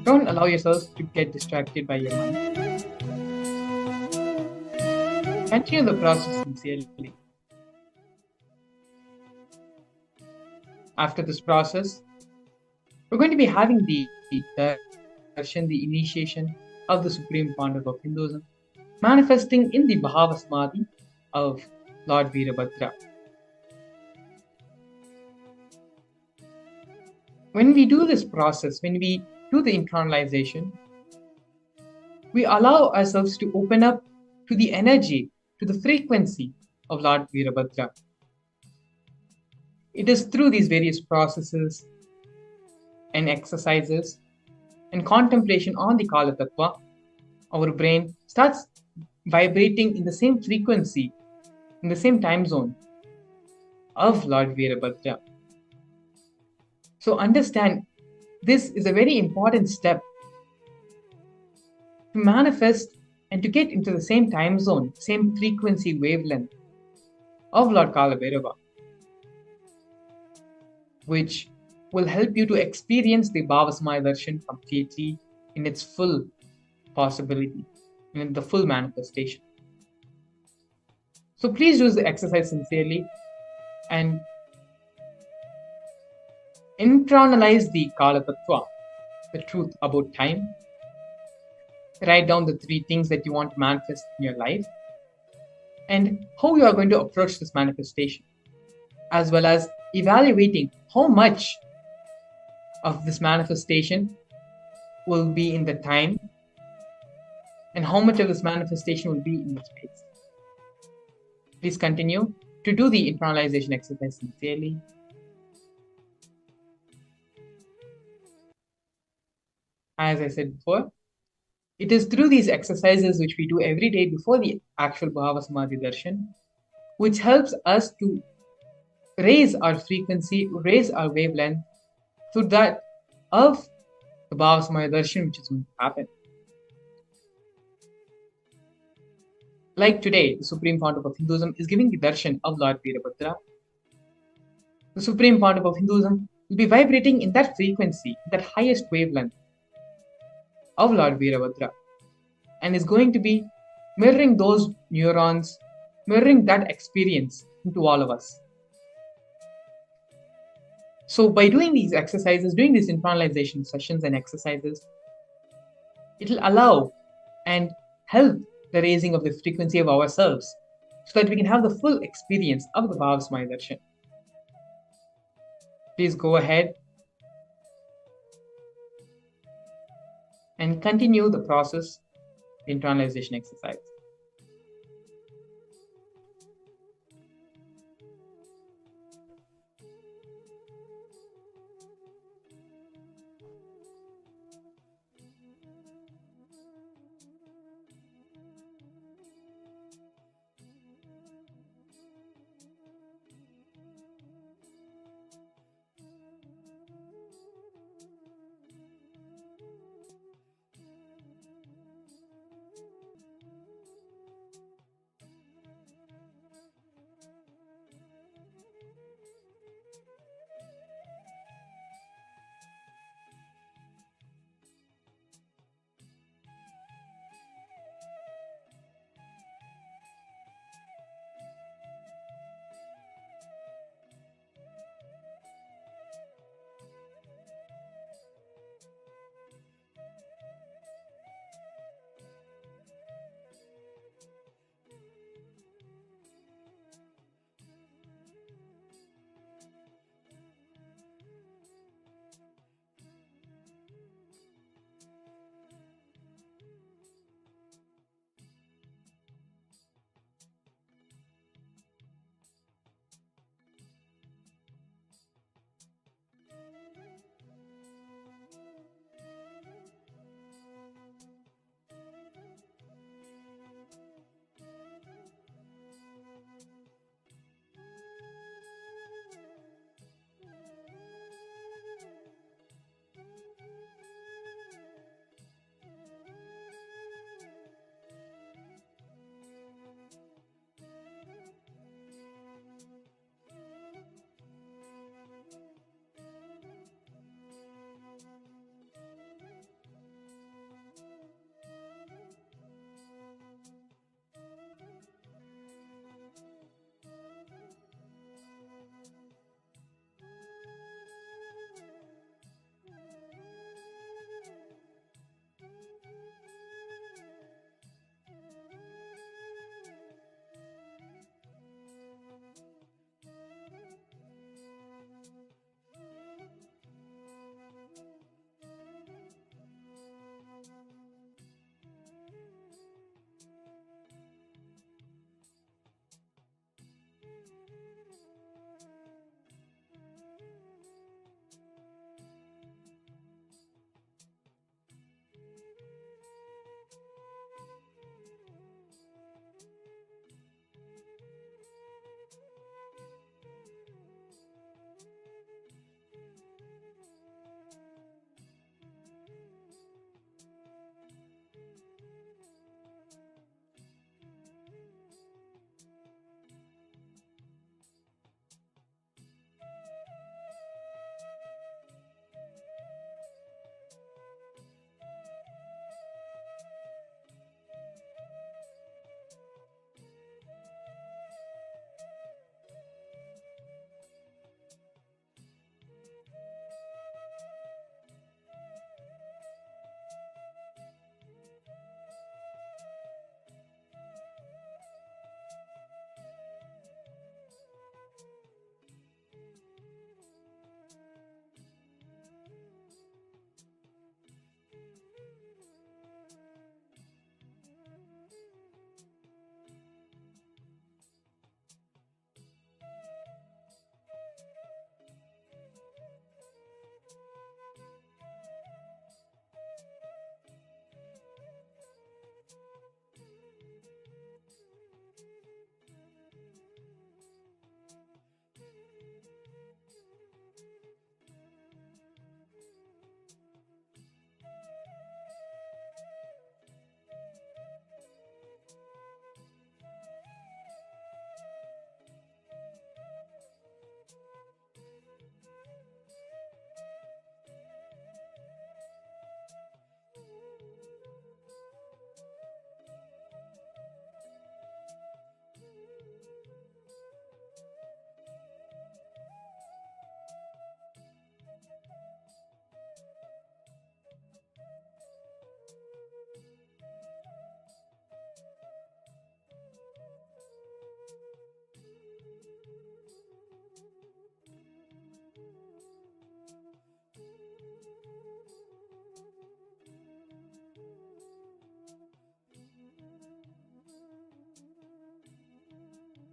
Don't allow yourself to get distracted by your mind. Continue the process sincerely. After this process, we're going to be having the Darshan, the initiation of the Supreme Pontiff of Hinduism, manifesting in the Bhava Samadhi of Lord Virabhadra. When we do this process, when we do the internalization, we allow ourselves to open up to the energy, to the frequency of Lord Virabhadra. It is through these various processes and exercises and contemplation on the Kala Tattva, our brain starts vibrating in the same frequency, in the same time zone of Lord Virabhadra. So understand, this is a very important step to manifest and to get into the same time zone, same frequency wavelength of Lord Kala Bhairava, which will help you to experience the Bhava Samadhi Darshan completely in its full possibility, in the full manifestation. So please do the exercise sincerely and internalize the Kala Tattva, the truth about time, write down the three things that you want to manifest in your life and how you are going to approach this manifestation, as well as evaluating how much of this manifestation will be in the time and how much of this manifestation will be in the space. Please continue to do the internalization exercise sincerely. As I said before, it is through these exercises which we do every day before the actual Bhava Samadhi Darshan, which helps us to raise our frequency, raise our wavelength to that of the Bhava Samadhi Darshan which is going to happen. Like today, the Supreme Pontiff of Hinduism is giving the darshan of Lord Virabhadra. The Supreme Pontiff of Hinduism will be vibrating in that frequency, that highest wavelength of Lord Virabhadra, and is going to be mirroring those neurons, mirroring that experience into all of us. So by doing these exercises, doing these internalization sessions and exercises, it will allow and help the raising of the frequency of ourselves so that we can have the full experience of the Bhava Samadhi Darshan. Please go ahead and continue the process, the internalization exercise.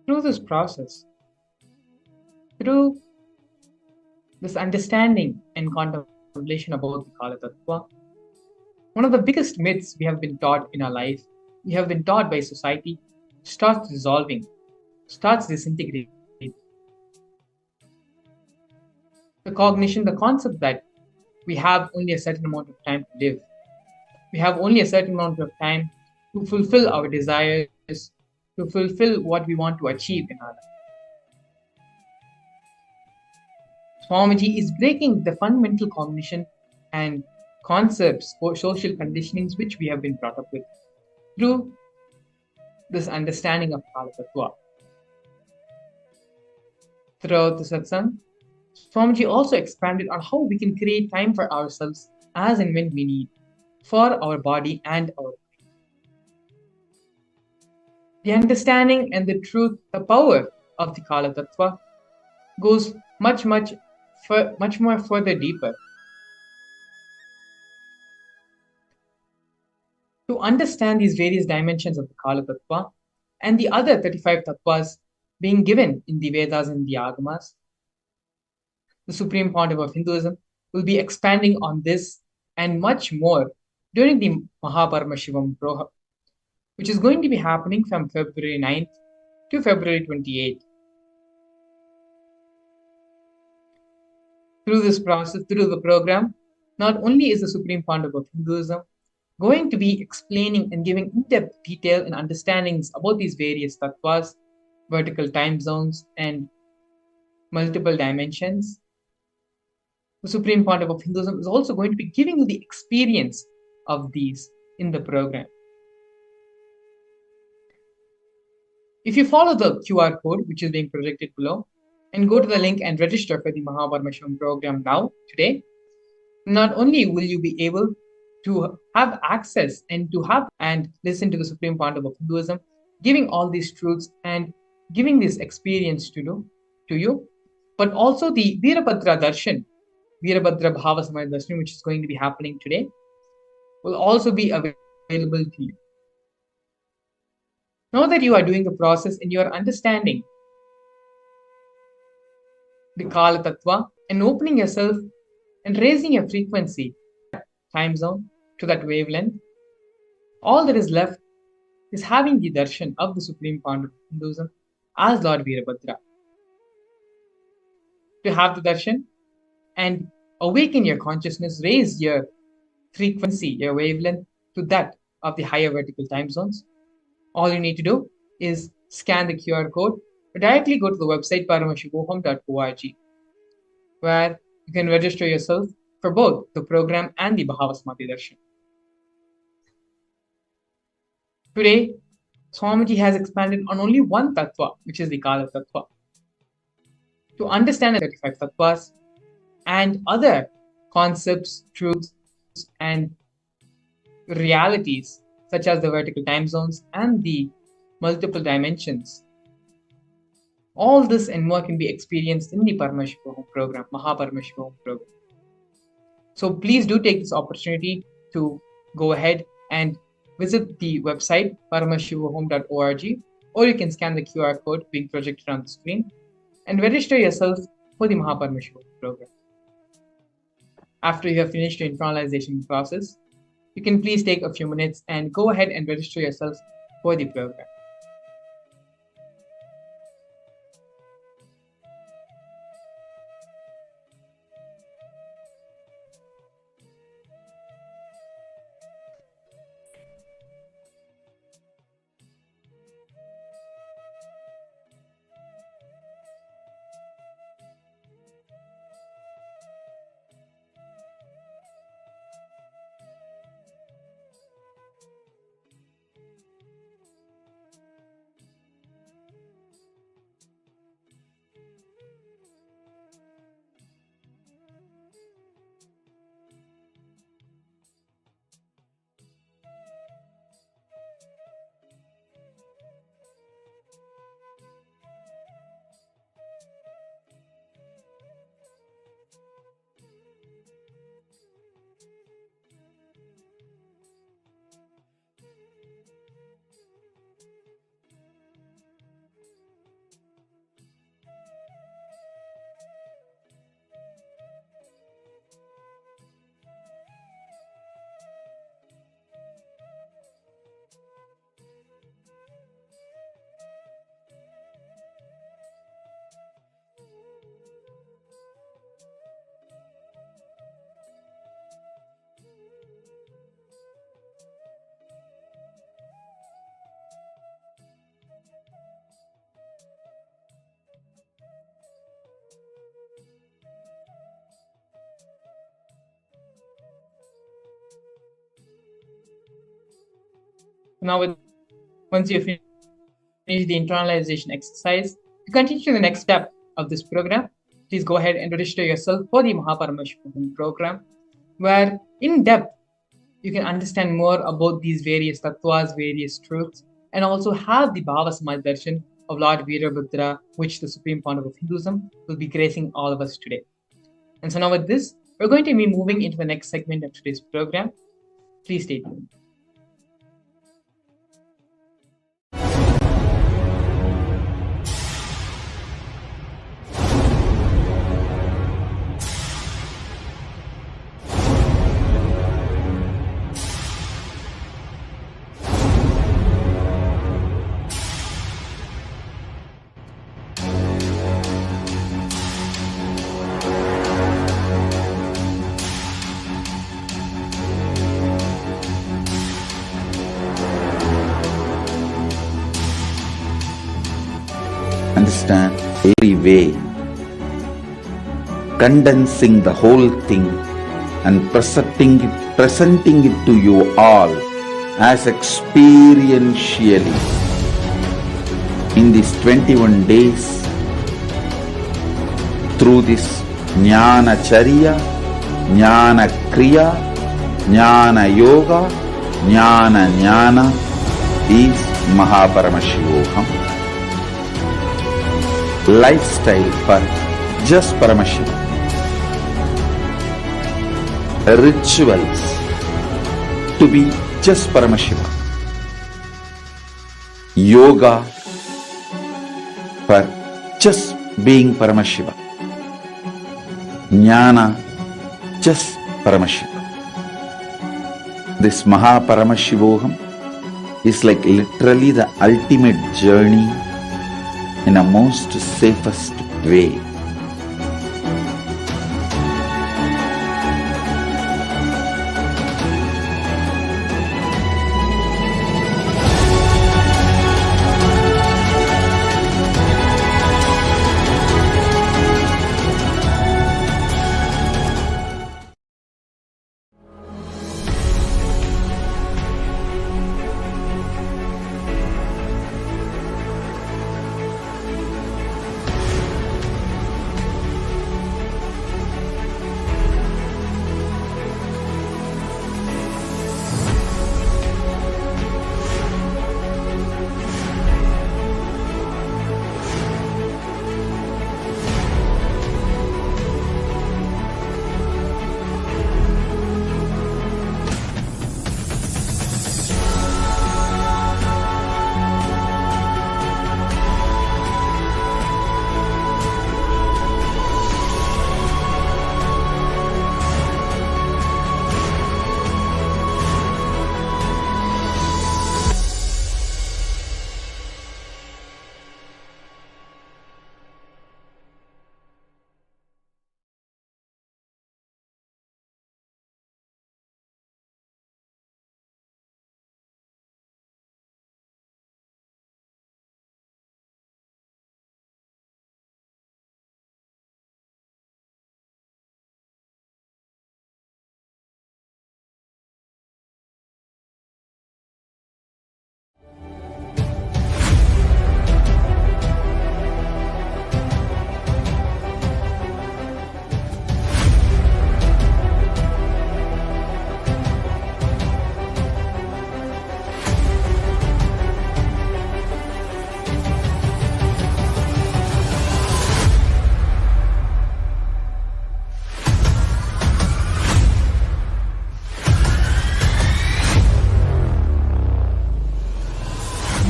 Through this process, through this understanding and contemplation about the Kala Tattva, one of the biggest myths we have been taught in our life, we have been taught by society, starts dissolving, starts disintegrating. The cognition, the concept that we have only a certain amount of time to live. We have only a certain amount of time to fulfill our desires, to fulfill what we want to achieve in our life. Swamiji is breaking the fundamental cognition and concepts or social conditionings which we have been brought up with through this understanding of Kala Tattva. Throughout the satsang, Swamiji also expanded on how we can create time for ourselves as and when we need, for our body and our mind. The understanding and the truth, the power of the Kala Tattva goes much more further deeper. To understand these various dimensions of the Kala Tattva and the other 35 Tattvas being given in the Vedas and the Agamas, the Supreme Pontiff of Hinduism will be expanding on this and much more during the Paramashivam, which is going to be happening from February 9th to February 28th. Through this process, through the program, not only is the Supreme Pontiff of Hinduism going to be explaining and giving in-depth detail and understandings about these various tattvas, vertical time zones, and multiple dimensions, the Supreme Pontiff of Hinduism is also going to be giving you the experience of these in the program. If you follow the QR code, which is being projected below, and go to the link and register for the Paramashivam program now, today, not only will you be able to have access and to have and listen to the Supreme Pontiff of Hinduism, giving all these truths and giving this experience to you, but also the Virabhadra Darshan, Virabhadra Bhava Samadhi Darshan, which is going to be happening today, will also be available to you. Now that you are doing the process and you are understanding the Kala Tattva and opening yourself and raising your frequency, time zone, to that wavelength, all that is left is having the darshan of the Supreme Pontiff of Hinduism as Lord Virabhadra. To have the darshan and awaken your consciousness, raise your frequency, your wavelength to that of the higher vertical time zones, all you need to do is scan the QR code or directly go to the website paramashivam.org, where you can register yourself for both the program and the Bhava Samadhi Darshan. Today, Swamiji has expanded on only one tattva, which is the Kala Tattva. To understand the 35 tattvas and other concepts, truths, and realities, such as the vertical time zones and the multiple dimensions, all this and more can be experienced in the Paramashivam program, Paramashivam program. So please do take this opportunity to go ahead and visit the website paramashivam.org, or you can scan the QR code being projected on the screen and register yourself for the Paramashivam program. After you have finished your internalization process, you can please take a few minutes and go ahead and register yourself for the program. Now, once you finish the internalization exercise, to continue to the next step of this program, please go ahead and register yourself for the Paramashivam program, where in depth you can understand more about these various tattvas, various truths, and also have the Bhava Samadhi Darshan of Lord Virabhadra, which the Supreme Founder of Hinduism will be gracing all of us today. And so now with this, we're going to be moving into the next segment of today's program. Please stay tuned. Understand every way, condensing the whole thing and presenting it to you all as experientially in these 21 days through this Jnana Charya, Jnana Kriya, Jnana Yoga, Jnana is Paramashivam. Lifestyle for just Paramashivam. Rituals to be just Paramashivam. Yoga for just being Paramashivam. Jnana just Paramashivam. This Paramashivam is like literally the ultimate journey in a most safest way.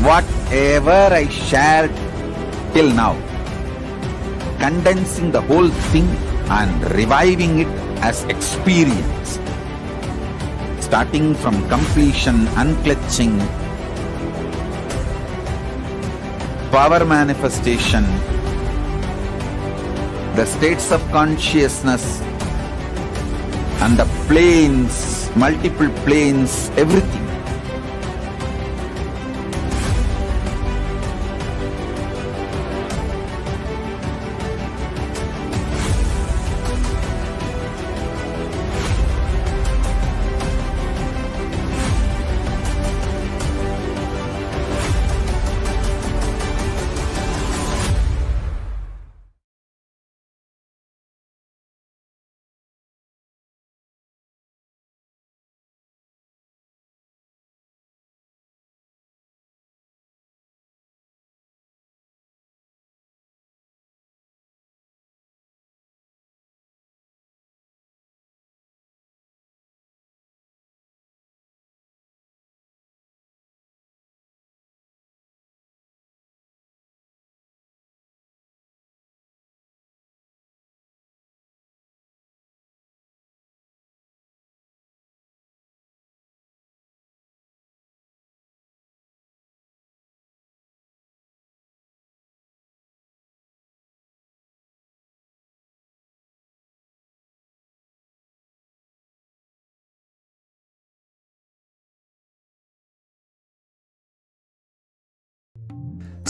Whatever I shared till now, condensing the whole thing and reviving it as experience, starting from completion, unclutching, power manifestation, the states of consciousness and the planes, multiple planes, everything.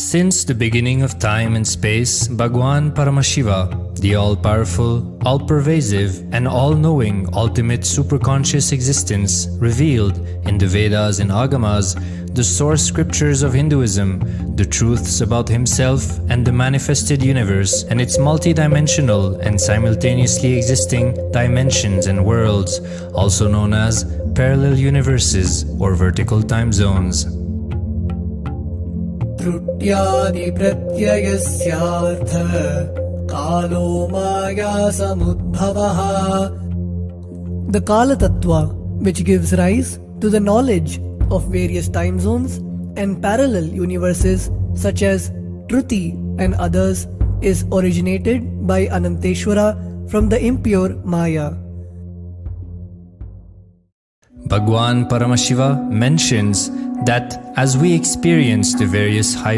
Since the beginning of time and space, Bhagwan Paramashiva, the all-powerful, all-pervasive, and all-knowing ultimate superconscious existence, revealed in the Vedas and Agamas, the source scriptures of Hinduism, the truths about himself and the manifested universe and its multidimensional and simultaneously existing dimensions and worlds, also known as parallel universes or vertical time zones. The Kala Tattva, which gives rise to the knowledge of various time zones and parallel universes such as Truti and others, is originated by Ananteshwara from the impure Maya. Bhagwan Paramashiva mentions that as we experience the various high